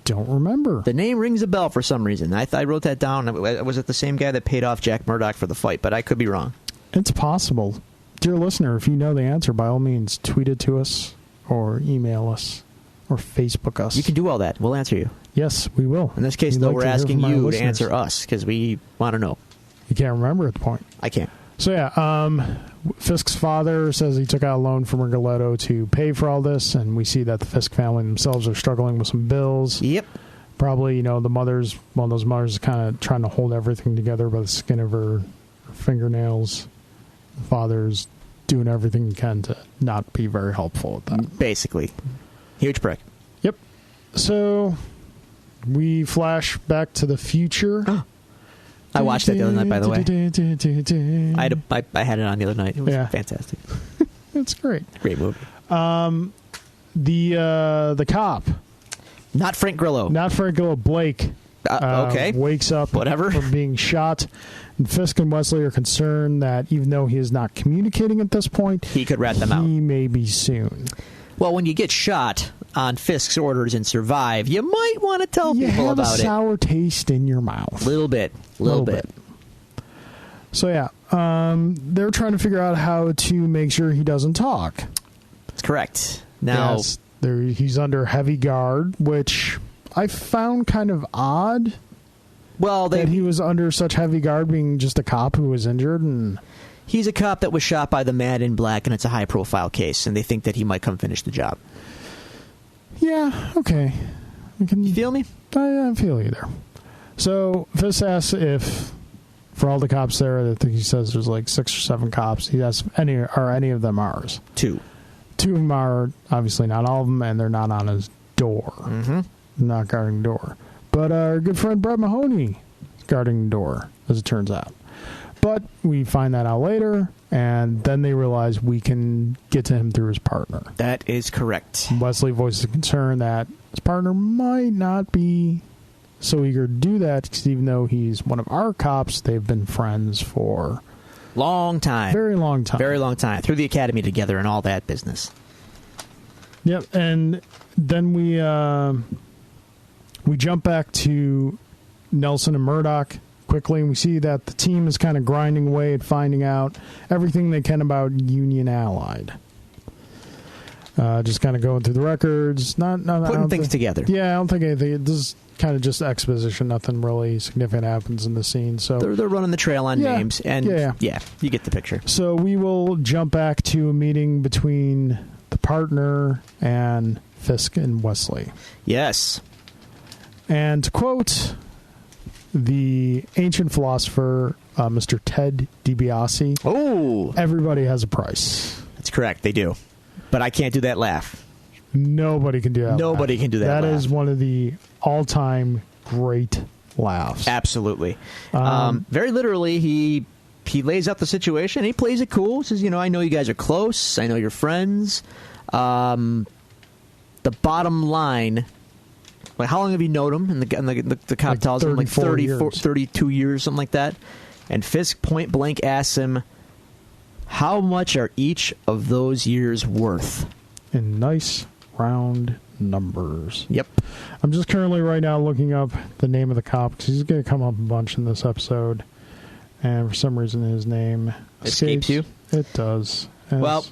don't remember. The name rings a bell for some reason. I wrote that down. Was it the same guy that paid off Jack Murdoch for the fight? But I could be wrong. It's possible. Dear listener, if you know the answer, by all means, tweet it to us or email us or Facebook us. You can do all that. We'll answer you. Yes, we will. In this case, though, we're asking you to answer us because we want to know. You can't remember at the point. I can't. So, yeah, Fisk's father says he took out a loan from Rigoletto to pay for all this, and we see that the Fisk family themselves are struggling with some bills. Yep. Probably, the mother's, one of those mothers is kind of trying to hold everything together by the skin of her fingernails. The father's doing everything he can to not be very helpful at that. Basically. Huge prick. Yep. So, we flash back to the future. I watched that the other night, by the way. I had it on the other night. It was fantastic. It's great. Great movie. The cop. Not Frank Grillo. Not Frank Grillo. Blake. Okay. Wakes up Whatever. from being shot. And Fisk and Wesley are concerned that even though he is not communicating at this point, he could rat them out. He may be soon. Well, when you get shot on Fisk's orders and survive, you might want to tell people about it. You have a sour taste in your mouth. Little bit. So, yeah. They're trying to figure out how to make sure he doesn't talk. That's correct. Now, yes, he's under heavy guard, which I found kind of odd. Well, that he was under such heavy guard, being just a cop who was injured, and he's a cop that was shot by the Man in Black, and it's a high-profile case, and they think that he might come finish the job. Yeah, okay. You feel me? I feel you there. So Fisk asks if, for all the cops there, I think he says there's like 6 or 7 cops. He asks any of them ours. 2. 2 of them are obviously not all of them, and they're not on his door. Mm-hmm. Not guarding the door. But our good friend Brett Mahoney is guarding the door, as it turns out. But we find that out later, and then they realize we can get to him through his partner. That is correct. Wesley voices concern that his partner might not be so eager to do that, because even though he's one of our cops, they've been friends for long time. Very long time. Very long time. Through the academy together and all that business. Yep, and then we jump back to Nelson and Murdoch quickly, and we see that the team is kind of grinding away at finding out everything they can about Union Allied. Just kind of going through the records, not putting things together. Yeah, I don't think anything. This is kind of just exposition. Nothing really significant happens in the scene. So they're running the trail on names, and yeah, you get the picture. So we will jump back to a meeting between the partner and Fisk and Wesley. Yes. And to quote the ancient philosopher, Mr. Ted DiBiase, everybody has a price. That's correct. They do. But I can't do that laugh. Nobody can do that. Nobody can do that. That laugh. is one of the all-time great laughs. Absolutely. Very literally, he lays out the situation. He plays it cool. He says, I know you guys are close. I know you're friends. The bottom line, like, how long have you known him? And the cop tells him, 32 years, something like that. And Fisk point blank asks him, how much are each of those years worth? In nice round numbers. Yep. I'm just currently right now looking up the name of the cop, because he's going to come up a bunch in this episode. And for some reason his name escapes you? It does. Well,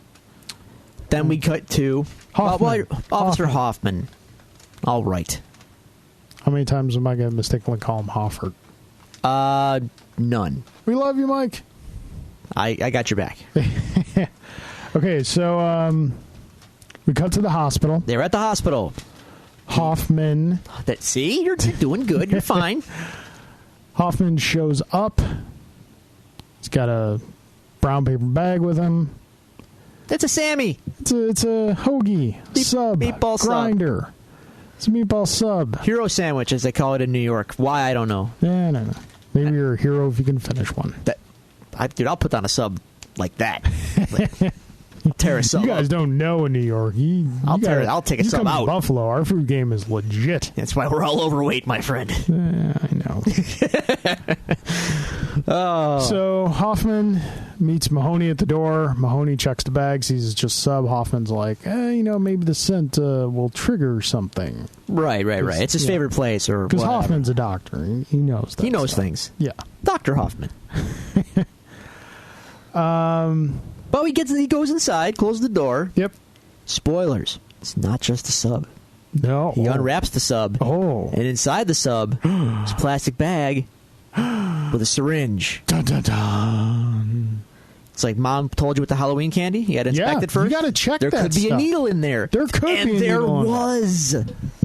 then we cut to Officer Hoffman. All right. How many times am I going to mistakenly call him Hoffert? None. We love you, Mike. I got your back. Okay, so we cut to the hospital. They're at the hospital. Hoffman. See, you're doing good. You're fine. Hoffman shows up. He's got a brown paper bag with him. That's a Sammy. It's a hoagie sub meatball grinder. Sub. It's a meatball sub. Hero sandwich, as they call it in New York. Why, I don't know. Yeah, no. Maybe you're a hero if you can finish one. Dude, I'll put on a sub like that. Tear a sub. You guys up. don't know in New York. I'll take a sub out. Buffalo. Our food game is legit. That's why we're all overweight, my friend. I know. So Hoffman meets Mahoney at the door. Mahoney checks the bag, sees it's just sub. Hoffman's like, maybe the scent will trigger something. Right. It's his favorite place, or because Hoffman's a doctor. He knows that. He knows stuff. things. Yeah, Dr. Hoffman. But he goes inside, closes the door. Yep. Spoilers. It's not just a sub. No. He unwraps the sub. Oh. And inside the sub is a plastic bag with a syringe. Dun, dun, dun. It's like Mom told you with the Halloween candy. You got to inspect it first. You got to check there that could be stuff. a needle in there. There could be a needle in there. And there was.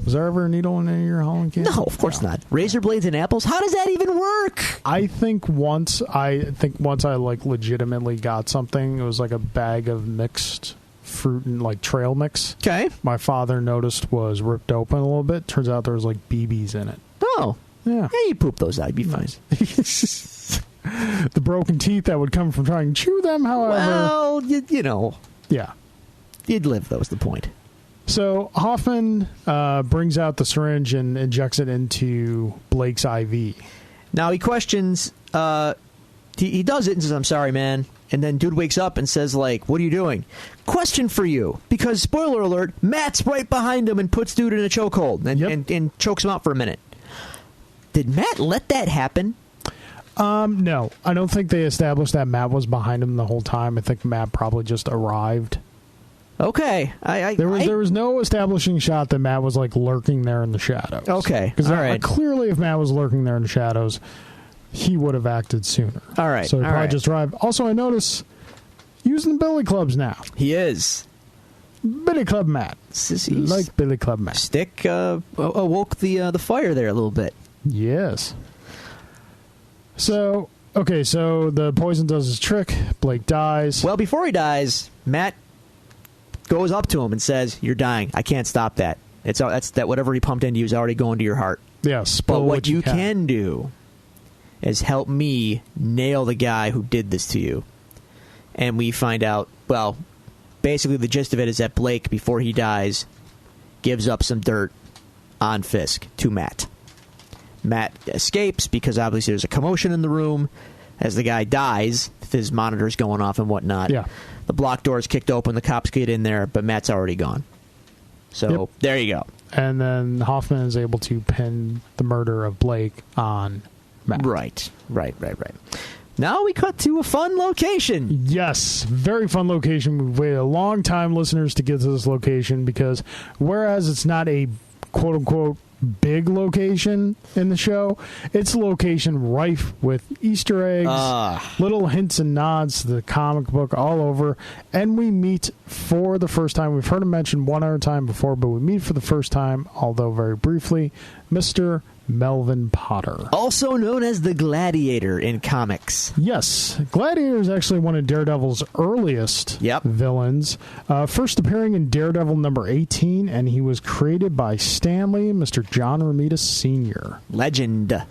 Was there ever a needle in any of your Halloween candy? No, of course not. Razor blades and apples? How does that even work? I think once I like legitimately got something, it was like a bag of mixed fruit and like trail mix. Okay. My father noticed was ripped open a little bit. Turns out there was like BBs in it. Oh. Yeah. Hey, you poop those out. You'd be fine. The broken teeth that would come from trying to chew them, however. Well, you know. Yeah. You'd live, that was the point. So Hoffman brings out the syringe and injects it into Blake's IV. Now he questions, he does it and says, "I'm sorry, man." And then dude wakes up and says, like, "What are you doing?" Question for you, because spoiler alert, Matt's right behind him and puts dude in a chokehold and chokes him out for a minute. Did Matt let that happen? No, I don't think they established that Matt was behind him the whole time. I think Matt probably just arrived. Okay, there was no establishing shot that Matt was like lurking there in the shadows. Okay, because all right. Clearly, if Matt was lurking there in the shadows, he would have acted sooner. All right, so he probably just arrived. Also, I notice using billy clubs now. He is Billy Club Matt, like Billy Club Matt. Stick awoke the fire there a little bit. Yes. So the poison does its trick. Blake dies. Well, before he dies, Matt goes up to him and says, "You're dying. I can't stop that. That's whatever he pumped into you is already going to your heart." Yes, but what you can do is help me nail the guy who did this to you. And we find out, well, basically the gist of it is that Blake, before he dies, gives up some dirt on Fisk to Matt. Matt escapes because obviously there's a commotion in the room as the guy dies. His monitor's going off and whatnot. Yeah. The block door is kicked open. The cops get in there, but Matt's already gone. So There you go. And then Hoffman is able to pin the murder of Blake on Matt. Right. Now we cut to a fun location. Yes, very fun location. We've waited a long time, listeners, to get to this location because whereas it's not a quote-unquote big location in the show, it's a location rife with Easter eggs, little hints and nods to the comic book all over, and we meet for the first time. We've heard him mentioned one other time before, but we meet for the first time, although very briefly, Mr. Melvin Potter, also known as the Gladiator in comics. Yes, Gladiator is actually one of Daredevil's earliest villains, first appearing in Daredevil number 18, and he was created by Stan Lee and Mr. John Romita Sr. Legend.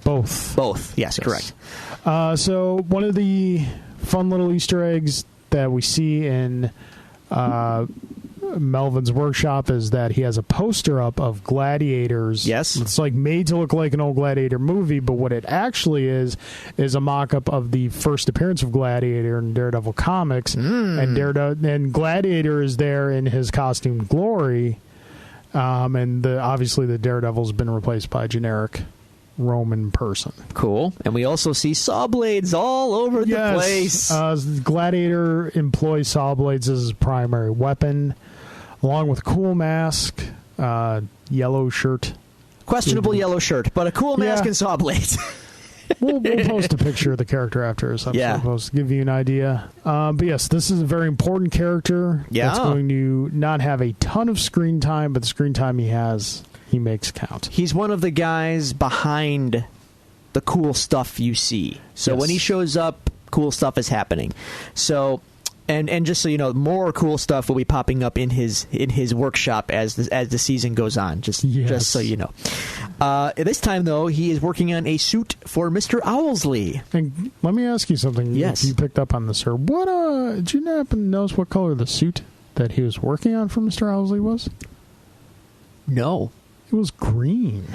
Both. Yes, correct. So one of the fun little Easter eggs that we see in Melvin's workshop is that he has a poster up of gladiators. Yes. It's like made to look like an old Gladiator movie, but what it actually is a mock-up of the first appearance of Gladiator in Daredevil comics. And Gladiator is there in his costume Glory. And obviously the Daredevil's been replaced by a generic Roman person. Cool. And we also see saw blades all over the place. Gladiator employs saw blades as his primary weapon, along with a cool mask, yellow shirt. Questionable yellow shirt, but a cool mask and saw blades. We'll post a picture of the character after this episode. Yeah. We'll give you an idea. But yes, this is a very important character that's going to not have a ton of screen time, but the screen time he has, he makes count. He's one of the guys behind the cool stuff you see. So when he shows up, cool stuff is happening. So... And just so you know, more cool stuff will be popping up in his workshop as the season goes on. Just so you know. This time though, he is working on a suit for Mr. Owlsley. And let me ask you something. Yes, if you picked up on this, sir. What did you happen to notice what color the suit that he was working on for Mr. Owlsley was? No, it was green.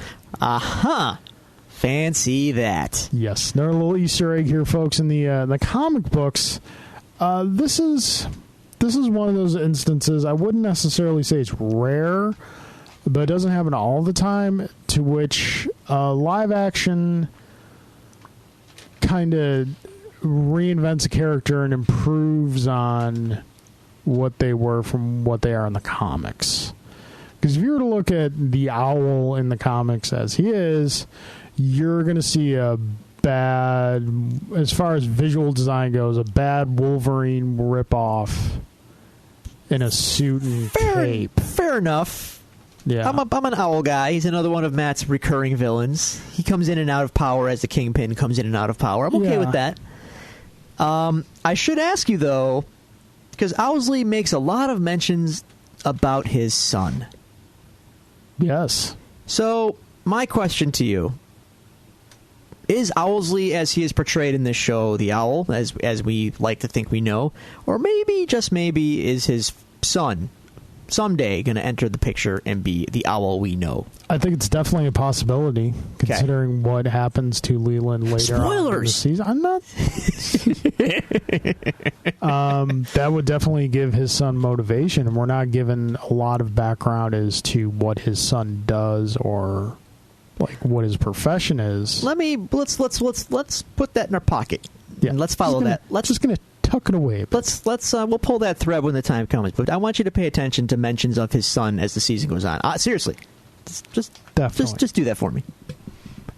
Fancy that. Yes, another little Easter egg here, folks. In the comic books. This is one of those instances. I wouldn't necessarily say it's rare, but it doesn't happen all the time. To which live action kind of reinvents a character and improves on what they were from what they are in the comics. Because if you were to look at the Owl in the comics as he is, you're going to see a bad, as far as visual design goes, a bad Wolverine ripoff in a suit and cape. Fair enough. Yeah, I'm an Owl guy. He's another one of Matt's recurring villains. He comes in and out of power as the Kingpin comes in and out of power. I'm okay with that. I should ask you though, because Owlsley makes a lot of mentions about his son. Yes. So my question to you: is Owlsley, as he is portrayed in this show, the Owl, as we like to think we know, or maybe, just maybe, is his son someday going to enter the picture and be the Owl we know? I think it's definitely a possibility, considering what happens to Leland later on in the season. I'm not... that would definitely give his son motivation, and we're not given a lot of background as to what his son does or... like what his profession is. Let's put that in our pocket. Yeah, and let's follow that. Let's just gonna tuck it away. We'll pull that thread when the time comes. But I want you to pay attention to mentions of his son as the season goes on. Seriously, just do that for me.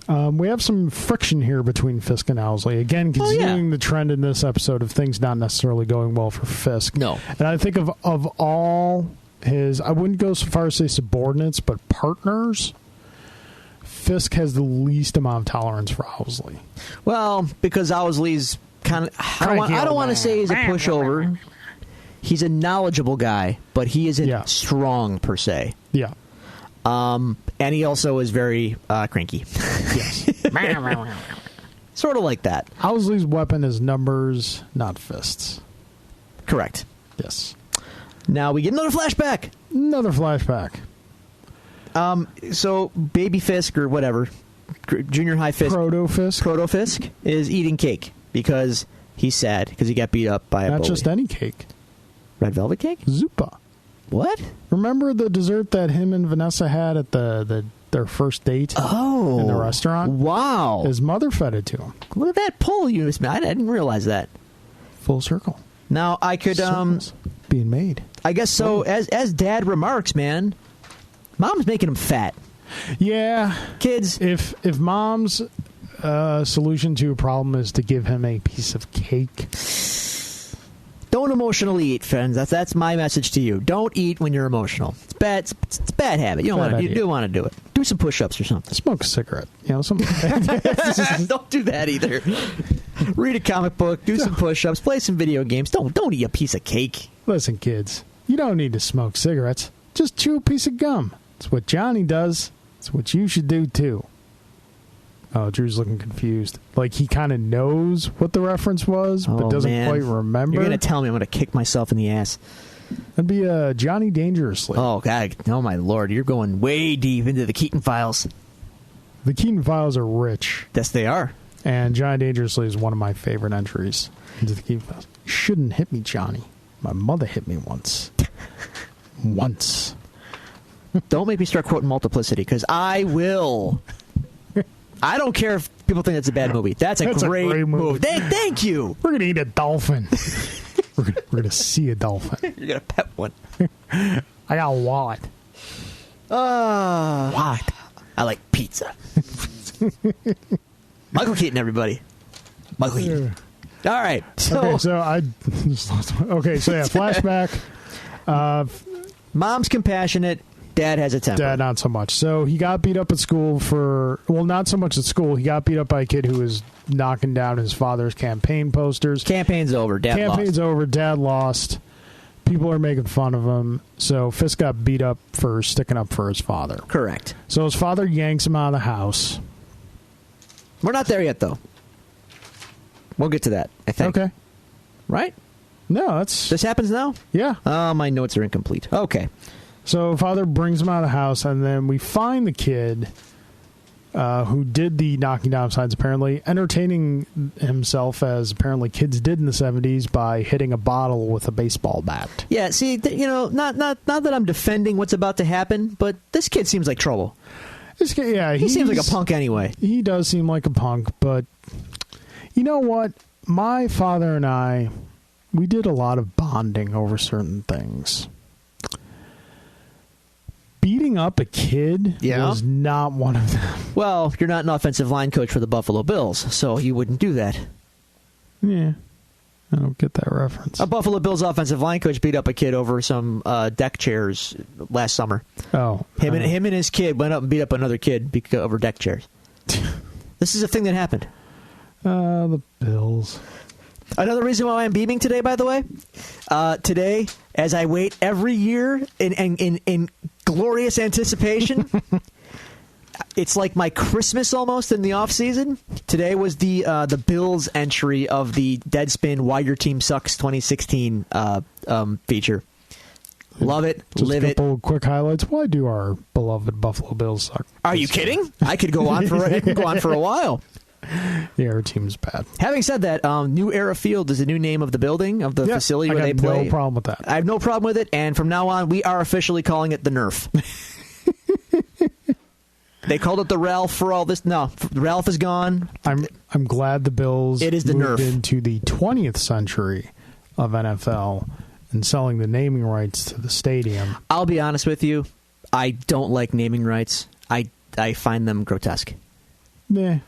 We have some friction here between Fisk and Owlsley. Again, continuing the trend in this episode of things not necessarily going well for Fisk. No, and I think of all his, I wouldn't go so far as to say subordinates, but partners. Fisk has the least amount of tolerance for Owlsley. Well, because Owlsley's kind of... I don't want to say he's a pushover. He's a knowledgeable guy, but he isn't strong, per se. Yeah. And he also is very cranky. Yes. Sort of like that. Owlsley's weapon is numbers, not fists. Correct. Yes. Now we get another flashback. So Baby Fisk or whatever, Junior High Fisk, Proto Fisk is eating cake because he's sad because he got beat up by a bully. Not just any cake. Red velvet cake? Zupa. What? Remember the dessert that him and Vanessa had at their first date? Oh, in the restaurant. Wow. His mother fed it to him. Look at that pull, you. I didn't realize that. Full circle. Now I could being made. I guess so. As Dad remarks, man. Mom's making him fat. Yeah. Kids. If Mom's solution to a problem is to give him a piece of cake. Don't emotionally eat, friends. That's my message to you. Don't eat when you're emotional. It's bad. It's a bad habit. You don't want to do it. Do some push-ups or something. Smoke a cigarette. Don't do that either. Read a comic book. Do some push-ups. Play some video games. Don't eat a piece of cake. Listen, kids. You don't need to smoke cigarettes. Just chew a piece of gum. It's what Johnny does. It's what you should do, too. Oh, Drew's looking confused. Like he kind of knows what the reference was, but doesn't quite remember. You're going to tell me I'm going to kick myself in the ass. That'd be Johnny Dangerously. Oh, God. Oh, my Lord. You're going way deep into the Keaton Files. The Keaton Files are rich. Yes, they are. And Johnny Dangerously is one of my favorite entries into the Keaton Files. You shouldn't hit me, Johnny. My mother hit me once. Once. Don't make me start quoting Multiplicity, because I will. I don't care if people think it's a bad movie. That's a great movie. Thank you. We're going to eat a dolphin. We're going to see a dolphin. You're going to pet one. I got a wallet. What? I like pizza. Michael Keaton, everybody. Michael Keaton. All right. So, flashback. Mom's compassionate. Dad has a temper. Dad, not so much. So he got beat up at school not so much at school. He got beat up by a kid who was knocking down his father's campaign posters. Campaign's over. Campaign's over. Dad lost. People are making fun of him. So Fisk got beat up for sticking up for his father. Correct. So his father yanks him out of the house. We're not there yet, though. We'll get to that, I think. Okay. Right? No, that's... This happens now? Yeah. Oh, my notes are incomplete. Okay. So father brings him out of the house, and then we find the kid who did the knocking down signs, apparently, entertaining himself as apparently kids did in the 70s by hitting a bottle with a baseball bat. Yeah, see, not that I'm defending what's about to happen, but this kid seems like trouble. This kid, yeah, he seems like a punk anyway. He does seem like a punk, but you know what? My father and I, we did a lot of bonding over certain things. Beating up a kid was not one of them. Well, you're not an offensive line coach for the Buffalo Bills, so you wouldn't do that. Yeah. I don't get that reference. A Buffalo Bills offensive line coach beat up a kid over some deck chairs last summer. Oh. Him and his kid went up and beat up another kid over deck chairs. This is a thing that happened. The Bills. Another reason why I'm beaming today, by the way, today, as I wait every year in glorious anticipation, it's like my Christmas almost in the off season. Today was the Bills entry of the Deadspin Why Your Team Sucks 2016 feature. Love it, Just live a it. couple quick highlights. Why do our beloved Buffalo Bills suck? Are you kidding? I could go on for a while. Yeah, our team's bad. Having said that, New Era Field is the new name of the building, of the facility where they play. No problem with that. I have no problem with it, and from now on, we are officially calling it the Nerf. They called it the Ralph for all this. No, Ralph is gone. I'm glad the Bills moved into the 20th century of NFL and selling the naming rights to the stadium. I'll be honest with you, I don't like naming rights. I find them grotesque. Nah.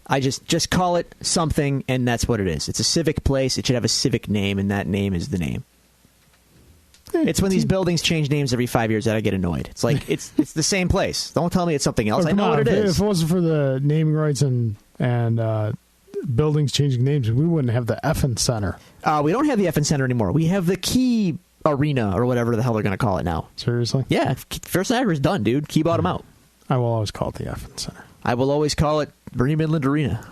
I just call it something, and that's what it is. It's a civic place. It should have a civic name, and that name is the name. It's when these buildings change names every 5 years that I get annoyed. It's like it's the same place. Don't tell me it's something else. I know what it is. If it wasn't for the naming rights and buildings changing names, we wouldn't have the Effin Center. We don't have the Effin Center anymore. We have the Key Arena, or whatever the hell they're going to call it now. Seriously? Yeah. First Niagara's done, dude. Key bought them out. I will always call it the Effin Center. I will always call it Bernie Midland Arena.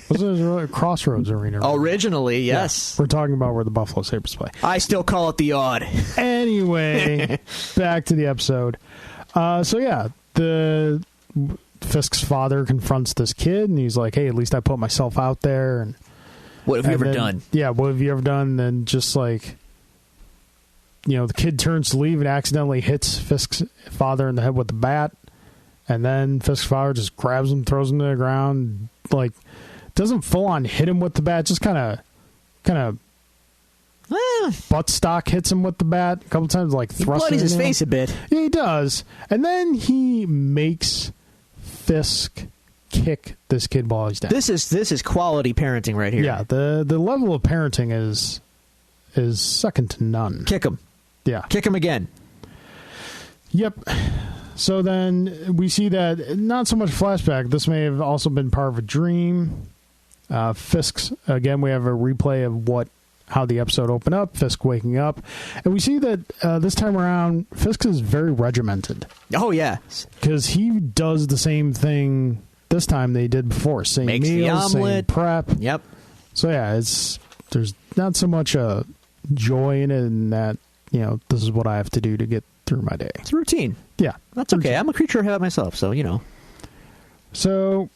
Wasn't it Crossroads Arena? Originally, yes. Yeah, we're talking about where the Buffalo Sabres play. I still call it the Odd. Anyway, back to the episode. The Fisk's father confronts this kid, and he's like, hey, at least I put myself out there. And what have you ever done? Yeah, what have you ever done? And just like, the kid turns to leave and accidentally hits Fisk's father in the head with the bat. And then Fisk's father just grabs him, throws him to the ground, like doesn't full on hit him with the bat, just kind of butt stock hits him with the bat a couple times, like thrusts bloodies his face a bit. Yeah, he does, and then he makes Fisk kick this kid while he's down. This is quality parenting right here. Yeah, the level of parenting is second to none. Kick him. Yeah, kick him again. Yep. So then we see that not so much flashback. This may have also been part of a dream. Fisk's, again, we have a replay of how the episode opened up, Fisk waking up. And we see that this time around, Fisk is very regimented. Oh, yeah. Because he does the same thing this time they did before. Same Makes meals, the omelet. same prep. Yep. So, yeah, there's not so much joy in it in that, this is what I have to do to get through my day. It's a routine. Yeah. That's okay. I'm a creature of habit myself, so, So,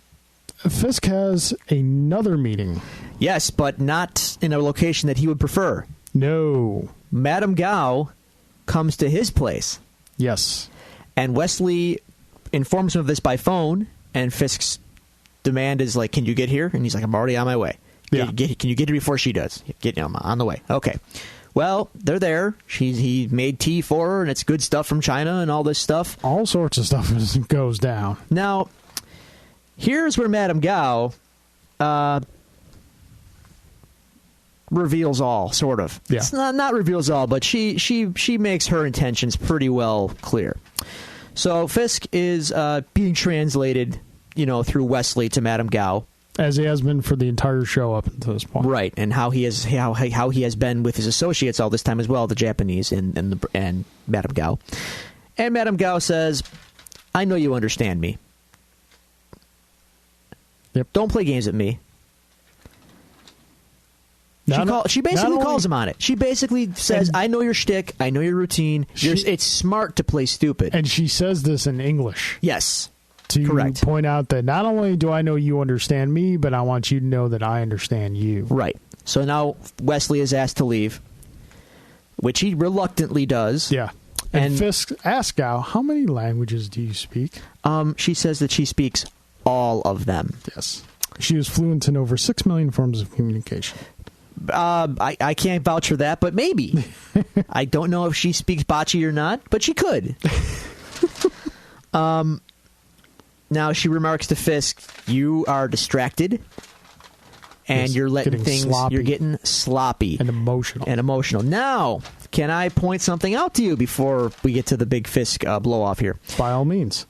Fisk has another meeting. Yes, but not in a location that he would prefer. No. Madame Gao comes to his place. Yes. And Wesley informs him of this by phone, and Fisk's demand is like, can you get here? And he's like, I'm already on my way. Yeah. Can you get here before she does? I'm on the way. Okay. Well, they're there. He made tea for her, and it's good stuff from China and all this stuff. All sorts of stuff goes down. Now, here's where Madame Gao reveals all, sort of. Yeah. It's not reveals all, but she makes her intentions pretty well clear. So Fisk is being translated, through Wesley to Madame Gao. As he has been for the entire show up until this point. Right, and how he has been with his associates all this time as well, the Japanese and Madame Gao. And Madame Gao says, "I know you understand me. Yep. Don't play games with me." She basically calls him on it. She basically says, "I know your shtick. I know your routine. It's smart to play stupid." And she says this in English. Yes. To Correct. point out that not only do I know you understand me, but I want you to know that I understand you. Right. So now Wesley is asked to leave, which he reluctantly does. Yeah. And Fisk asks Gao, how many languages do you speak? She says that she speaks all of them. Yes. She is fluent in over 6 million forms of communication. I can't vouch for that, but maybe. I don't know if she speaks bocce or not, but she could. Now she remarks to Fisk, "You are distracted, and you're letting things. Sloppy. You're getting sloppy And emotional. Now, can I point something out to you before we get to the big Fisk blow off here? By all means.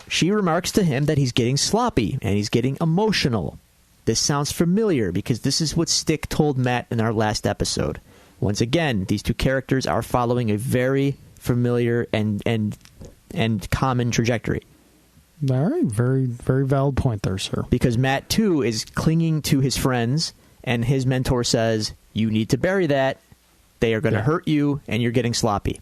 She remarks to him that he's getting sloppy and he's getting emotional. This sounds familiar because this is what Stick told Matt in our last episode. Once again, these two characters are following a very familiar and common trajectory. All right. Very, very valid point there, sir. Because Matt, too, is clinging to his friends, and his mentor says, "You need to bury that. They are going to hurt you, and you're getting sloppy.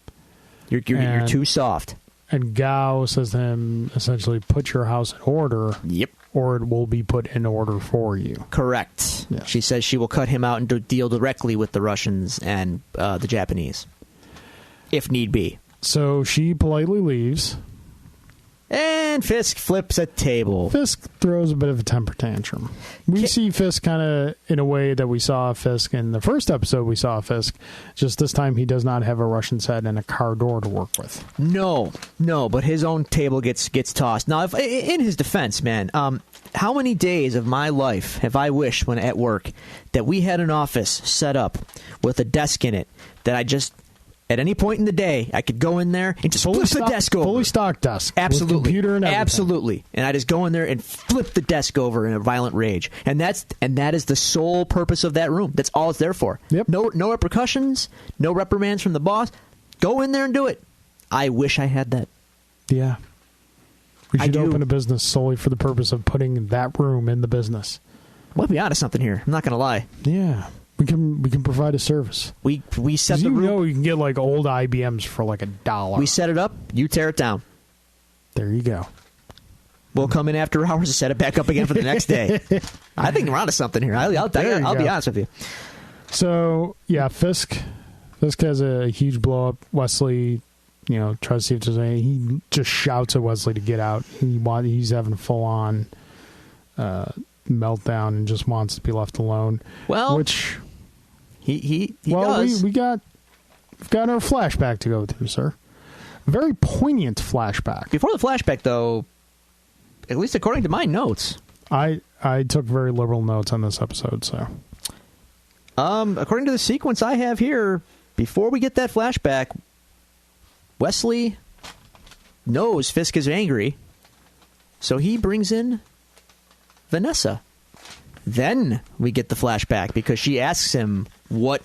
You're too soft." And Gao says to him, essentially, put your house in order. Yep. Or it will be put in order for you. Correct. Yeah. She says she will cut him out and deal directly with the Russians and the Japanese, if need be. So she politely leaves. And Fisk flips a table. Fisk throws a bit of a temper tantrum. We see Fisk kind of in a way that we saw Fisk in the first episode. We saw Fisk. Just this time, he does not have a Russian set and a car door to work with. No, but his own table gets tossed. Now, in his defense, man, how many days of my life have I wished when at work that we had an office set up with a desk in it that I just... At any point in the day, I could go in there and just flip the desk over. Fully stocked desk. Absolutely. With computer and everything. Absolutely. And I just go in there and flip the desk over in a violent rage. And that is the sole purpose of that room. That's all it's there for. Yep. No repercussions, no reprimands from the boss. Go in there and do it. I wish I had that. Yeah. We should I do. open a business solely for the purpose of putting that room in the business. We'll be onto something here. I'm not going to lie. Yeah. We can provide a service. We set the room. You can get like old IBMs for like $1. We set it up. You tear it down. There you go. We'll come in after hours to set it back up again for the next day. I think we're onto something here. I'll be honest with you. So yeah, Fisk has a huge blow up. Wesley, tries to see if there's any. He just shouts at Wesley to get out. He's having a full on meltdown and just wants to be left alone. Well, which he does. We've got our flashback to go through, sir. A very poignant flashback. Before the flashback, though, at least according to my notes, I took very liberal notes on this episode. So, according to the sequence I have here, before we get that flashback, Wesley knows Fisk is angry, so he brings in Vanessa. Then we get the flashback because she asks him what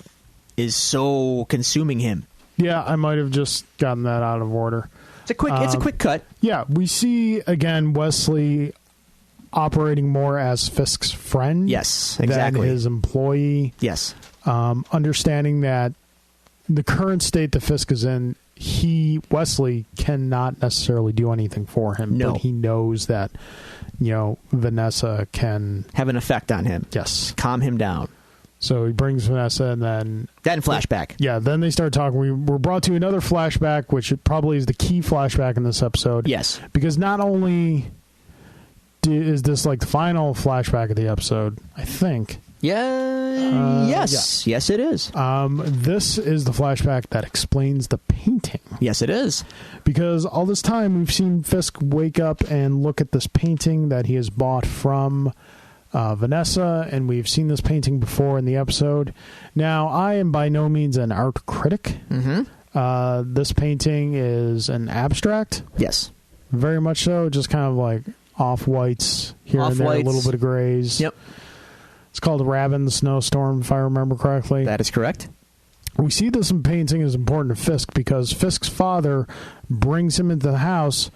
is so consuming him. Yeah, I might have just gotten that out of order. It's a quick cut. Yeah, we see again Wesley operating more as Fisk's friend. Yes, exactly. Than his employee. Yes. Understanding that the current state that Fisk is in, Wesley cannot necessarily do anything for him. No. But he knows that, Vanessa can have an effect on him. Yes. Calm him down. So he brings Vanessa and then... Then flashback. Yeah, then they start talking. We're brought to another flashback, which probably is the key flashback in this episode. Yes. Because not only is this like the final flashback of the episode, I think... Yes, it is. This is the flashback that explains the painting. Yes, it is. Because all this time we've seen Fisk wake up and look at this painting that he has bought from Vanessa, and we've seen this painting before in the episode. Now, I am by no means an art critic. This painting is an abstract. Yes. Very much so, just kind of like off-whites here and there, a little bit of grays. Yep. It's called Rabin the Snowstorm, if I remember correctly. That is correct. We see this in painting is important to Fisk because Fisk's father brings him into the house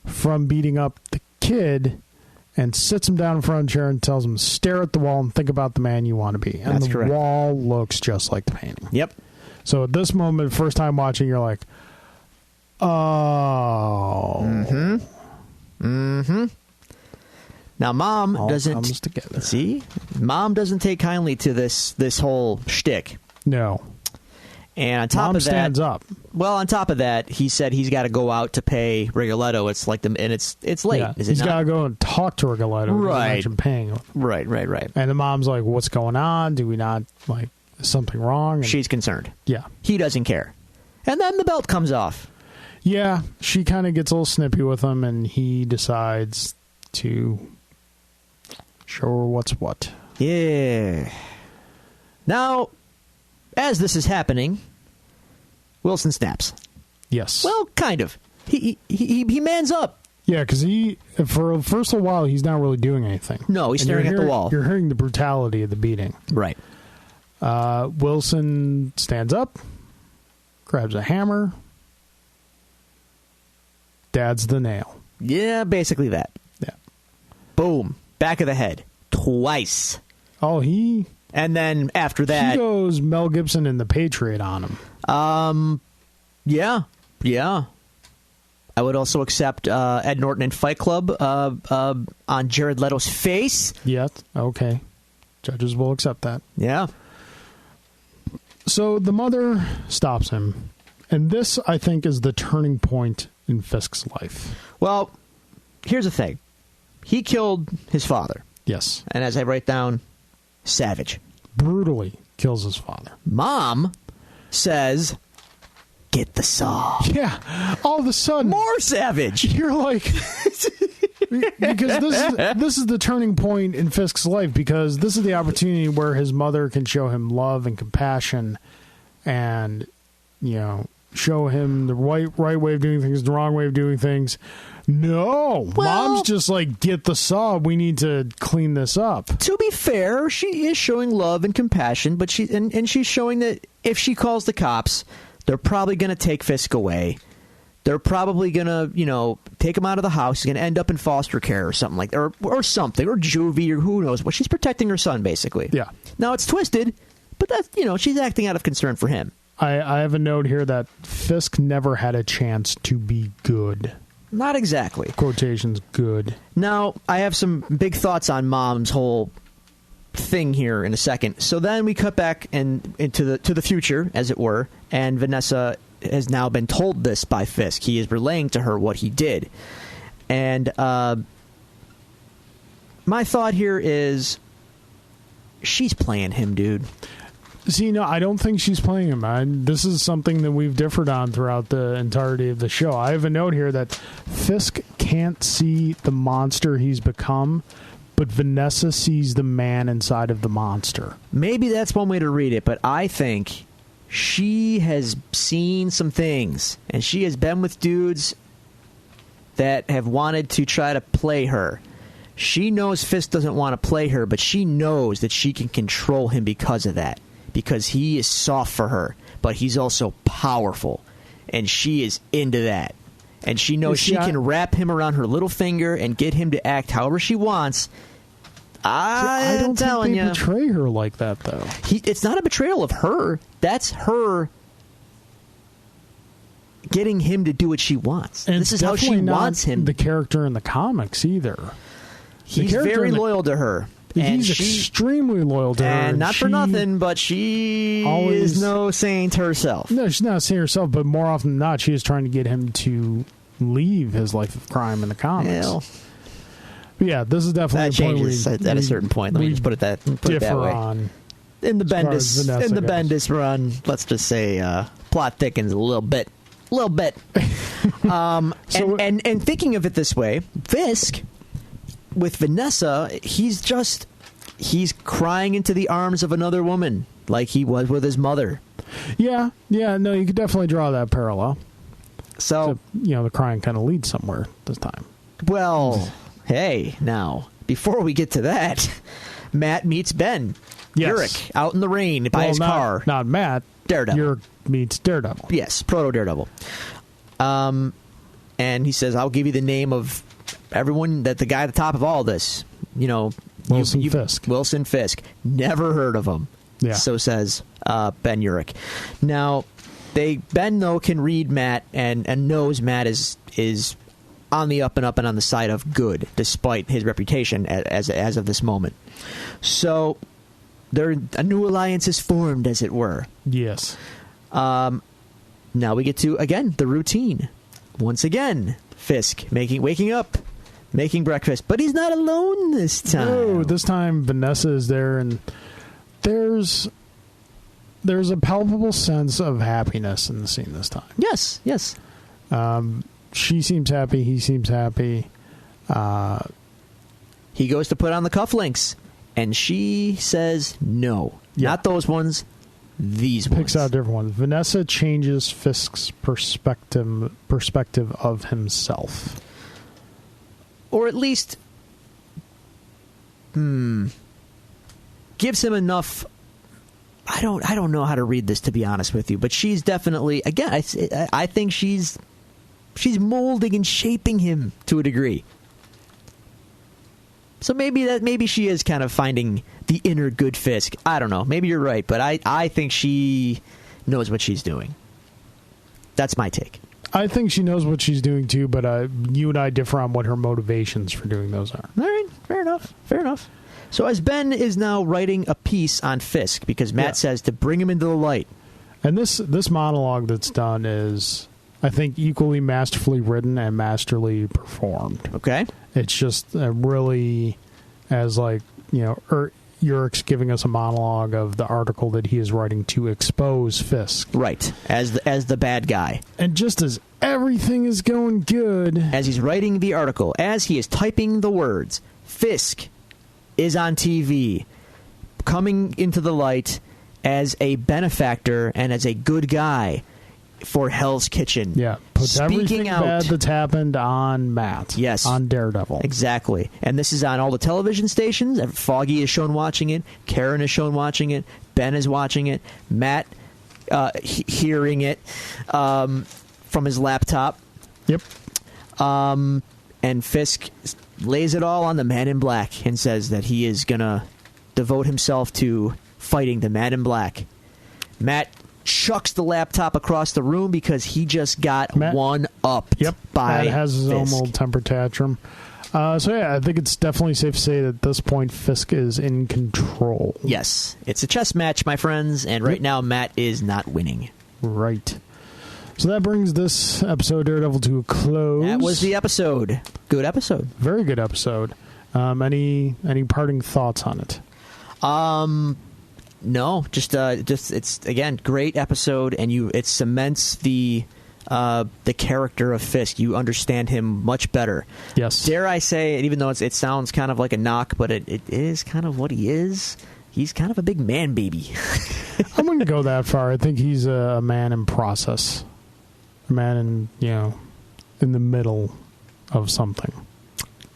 from beating up the kid and sits him down in front of the chair and tells him, stare at the wall and think about the man you want to be. And That's the correct. wall looks just like the painting. Yep. So at this moment, first time watching, you're like, oh. Now, Mom All doesn't comes together. see. Mom doesn't take kindly to this whole shtick. No. And on top Mom of that, stands up. Well, on top of that, he said he's got to go out to pay Rigoletto. It's like and it's late. Yeah. Is it He's not? got to go and talk to Rigoletto. Right. Paying. Right. And the mom's like, what's going on? Do we not, like, is something wrong? And She's concerned. yeah. He doesn't care. And then the belt comes off. Yeah, she kind of gets a little snippy with him, and he decides to show her what's what. Yeah. Now, as this is happening, Wilson snaps. Yes. Well, kind of. He mans up. Yeah, because for the first little while, he's not really doing anything. No, he's And staring at the wall. You're hearing the brutality of the beating. Right. Wilson stands up, grabs a hammer, dad's the nail. Yeah, basically that. Yeah. Boom. Back of the head. Twice. Oh, he And then after that... goes Mel Gibson and The Patriot on him. Yeah. I would also accept Ed Norton in Fight Club on Jared Leto's face. Yeah, okay. Judges will accept that. Yeah. So the mother stops him, and this, I think, is the turning point in Fisk's life. Well, here's the thing. He killed his father. Yes. And as I write down, savage. Brutally kills his father. Mom says, get the saw. Yeah. All of a sudden, More savage. you're like... because this is the turning point in Fisk's life, because this is the opportunity where his mother can show him love and compassion and, you know, show him the right way of doing things, the wrong way of doing things. No. Well, Mom's just like, get the saw. We need to clean this up. To be fair, she is showing love and compassion, but she's showing that if she calls the cops, they're probably going to take Fisk away. They're probably going to, take him out of the house. He's going to end up in foster care or something like that, or something, or juvie, or who knows what. She's protecting her son, basically. Yeah. Now, it's twisted, but that's, she's acting out of concern for him. I have a note here that Fisk never had a chance to be good. Not exactly. Quotations, good. Now, I have some big thoughts on Mom's whole thing here in a second. So then we cut back into the future, as it were, and Vanessa has now been told this by Fisk. He is relaying to her what he did. And my thought here is she's playing him, dude. See, no, I don't think she's playing him. This is something that we've differed on throughout the entirety of the show. I have a note here that Fisk can't see the monster he's become, but Vanessa sees the man inside of the monster. Maybe that's one way to read it, but I think she has seen some things, and she has been with dudes that have wanted to try to play her. She knows Fisk doesn't want to play her, but she knows that she can control him because of that. Because he is soft for her, but he's also powerful. And she is into that. And she knows she can wrap him around her little finger and get him to act however she wants. I don't think they betray her like that, though. It's not a betrayal of her. That's her getting him to do what she wants. And this is how she wants him. The character in the comics, either. He's very loyal to her. He's extremely loyal to her. And not for nothing, but she is no saint herself. No, she's not a saint herself, but more often than not, she is trying to get him to leave his life of crime in the comics. Well, but yeah, this is definitely that changes at a certain point. Let me just put it that way. On in the Bendis run, let's just say plot thickens a little bit. And thinking of it this way, Fisk with Vanessa, he's just he's crying into the arms of another woman like he was with his mother. Yeah, no, you could definitely draw that parallel. So, the crying kind of leads somewhere this time. Well, hey, now, before we get to that, Matt meets Ben Urich out in the rain by his car. Not Matt. Daredevil. Urich meets Daredevil. Yes, Proto-Daredevil. And he says, I'll give you the name of everyone, that the guy at the top of all this. Wilson Fisk. Wilson Fisk. Never heard of him. Yeah. So says Ben Urich. Now, Ben, though, can read Matt and knows Matt is on the up and up and on the side of good, despite his reputation as of this moment. So a new alliance is formed, as it were. Yes. Now we get to, again, the routine. Once again, Fisk waking up, making breakfast. But he's not alone this time. No, this time Vanessa is there, and there's a palpable sense of happiness in the scene this time. Yes. She seems happy. He seems happy. He goes to put on the cufflinks, and she says no. Yeah. Not those ones. These ones. Picks out different ones. Vanessa changes Fisk's perspective of himself. Or at least gives him enough. I don't know how to read this, to be honest with you, but she's definitely, again, I think she's molding and shaping him to a degree. So maybe she is kind of finding the inner good Fisk. I don't know. Maybe you're right, but I think she knows what she's doing. That's my take. I think she knows what she's doing too, but you and I differ on what her motivations for doing those are. All right, fair enough. So as Ben is now writing a piece on Fisk, because Matt says to bring him into the light. And this monologue that's done is, I think, equally masterfully written and masterly performed. Okay. It's just really, as Urich's giving us a monologue of the article that he is writing to expose Fisk. Right, as the bad guy. And just as everything is going good, as he's writing the article, as he is typing the words, Fisk is on TV, coming into the light as a benefactor and as a good guy for Hell's Kitchen. Yeah, puts everything bad that's happened on Matt. Yes. On Daredevil. Exactly. And this is on all the television stations. Foggy is shown watching it. Karen is shown watching it. Ben is watching it. Matt hearing it from his laptop. Yep. And Fisk lays it all on the Man in Black and says that he is going to devote himself to fighting the Man in Black. Matt chucks the laptop across the room because he just got one up. Yep. By Matt has his Fisk. own little temper tantrum. I think it's definitely safe to say that at this point Fisk is in control. Yes. It's a chess match, my friends, and right now Matt is not winning. Right. So that brings this episode of Daredevil to a close. That was the episode. Good episode. Very good episode. Any parting thoughts on it? No, just it's again great episode, and it cements the character of Fisk. You understand him much better. Yes. Dare I say, even though it sounds kind of like a knock, but it is kind of what he is. He's kind of a big man baby. I wouldn't go that far. I think he's a man in process. A man in the middle of something.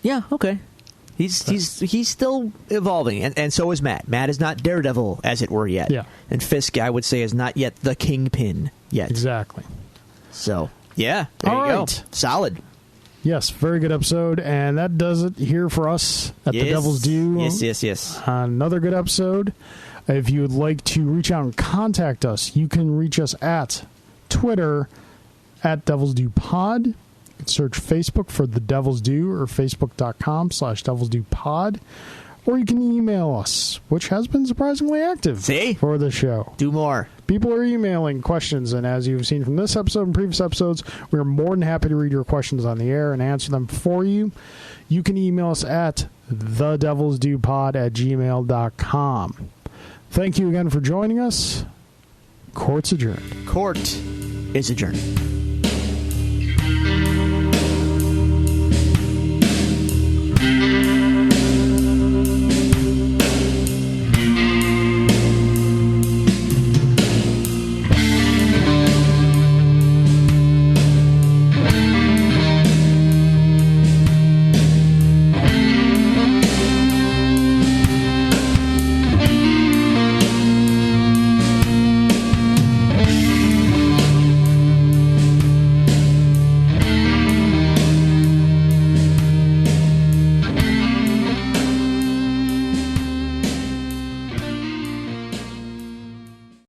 Yeah, okay. He's still evolving, and so is Matt. Matt is not Daredevil, as it were, yet. Yeah. And Fisk, I would say, is not yet the Kingpin yet. Exactly. So, yeah, there All you go. right. Solid. Yes, very good episode, and that does it here for us at The Devil's Due. Yes. Another good episode. If you would like to reach out and contact us, you can reach us at Twitter at Devil's Due Pod. You can search Facebook for The Devil's Due or facebook.com/Devil's Due Pod. Or you can email us, which has been surprisingly active for the show. Do more. People are emailing questions, and as you've seen from this episode and previous episodes, we are more than happy to read your questions on the air and answer them for you. You can email us at thedevilsduepod@gmail.com. Thank you again for joining us. Court's adjourned. Court is adjourned.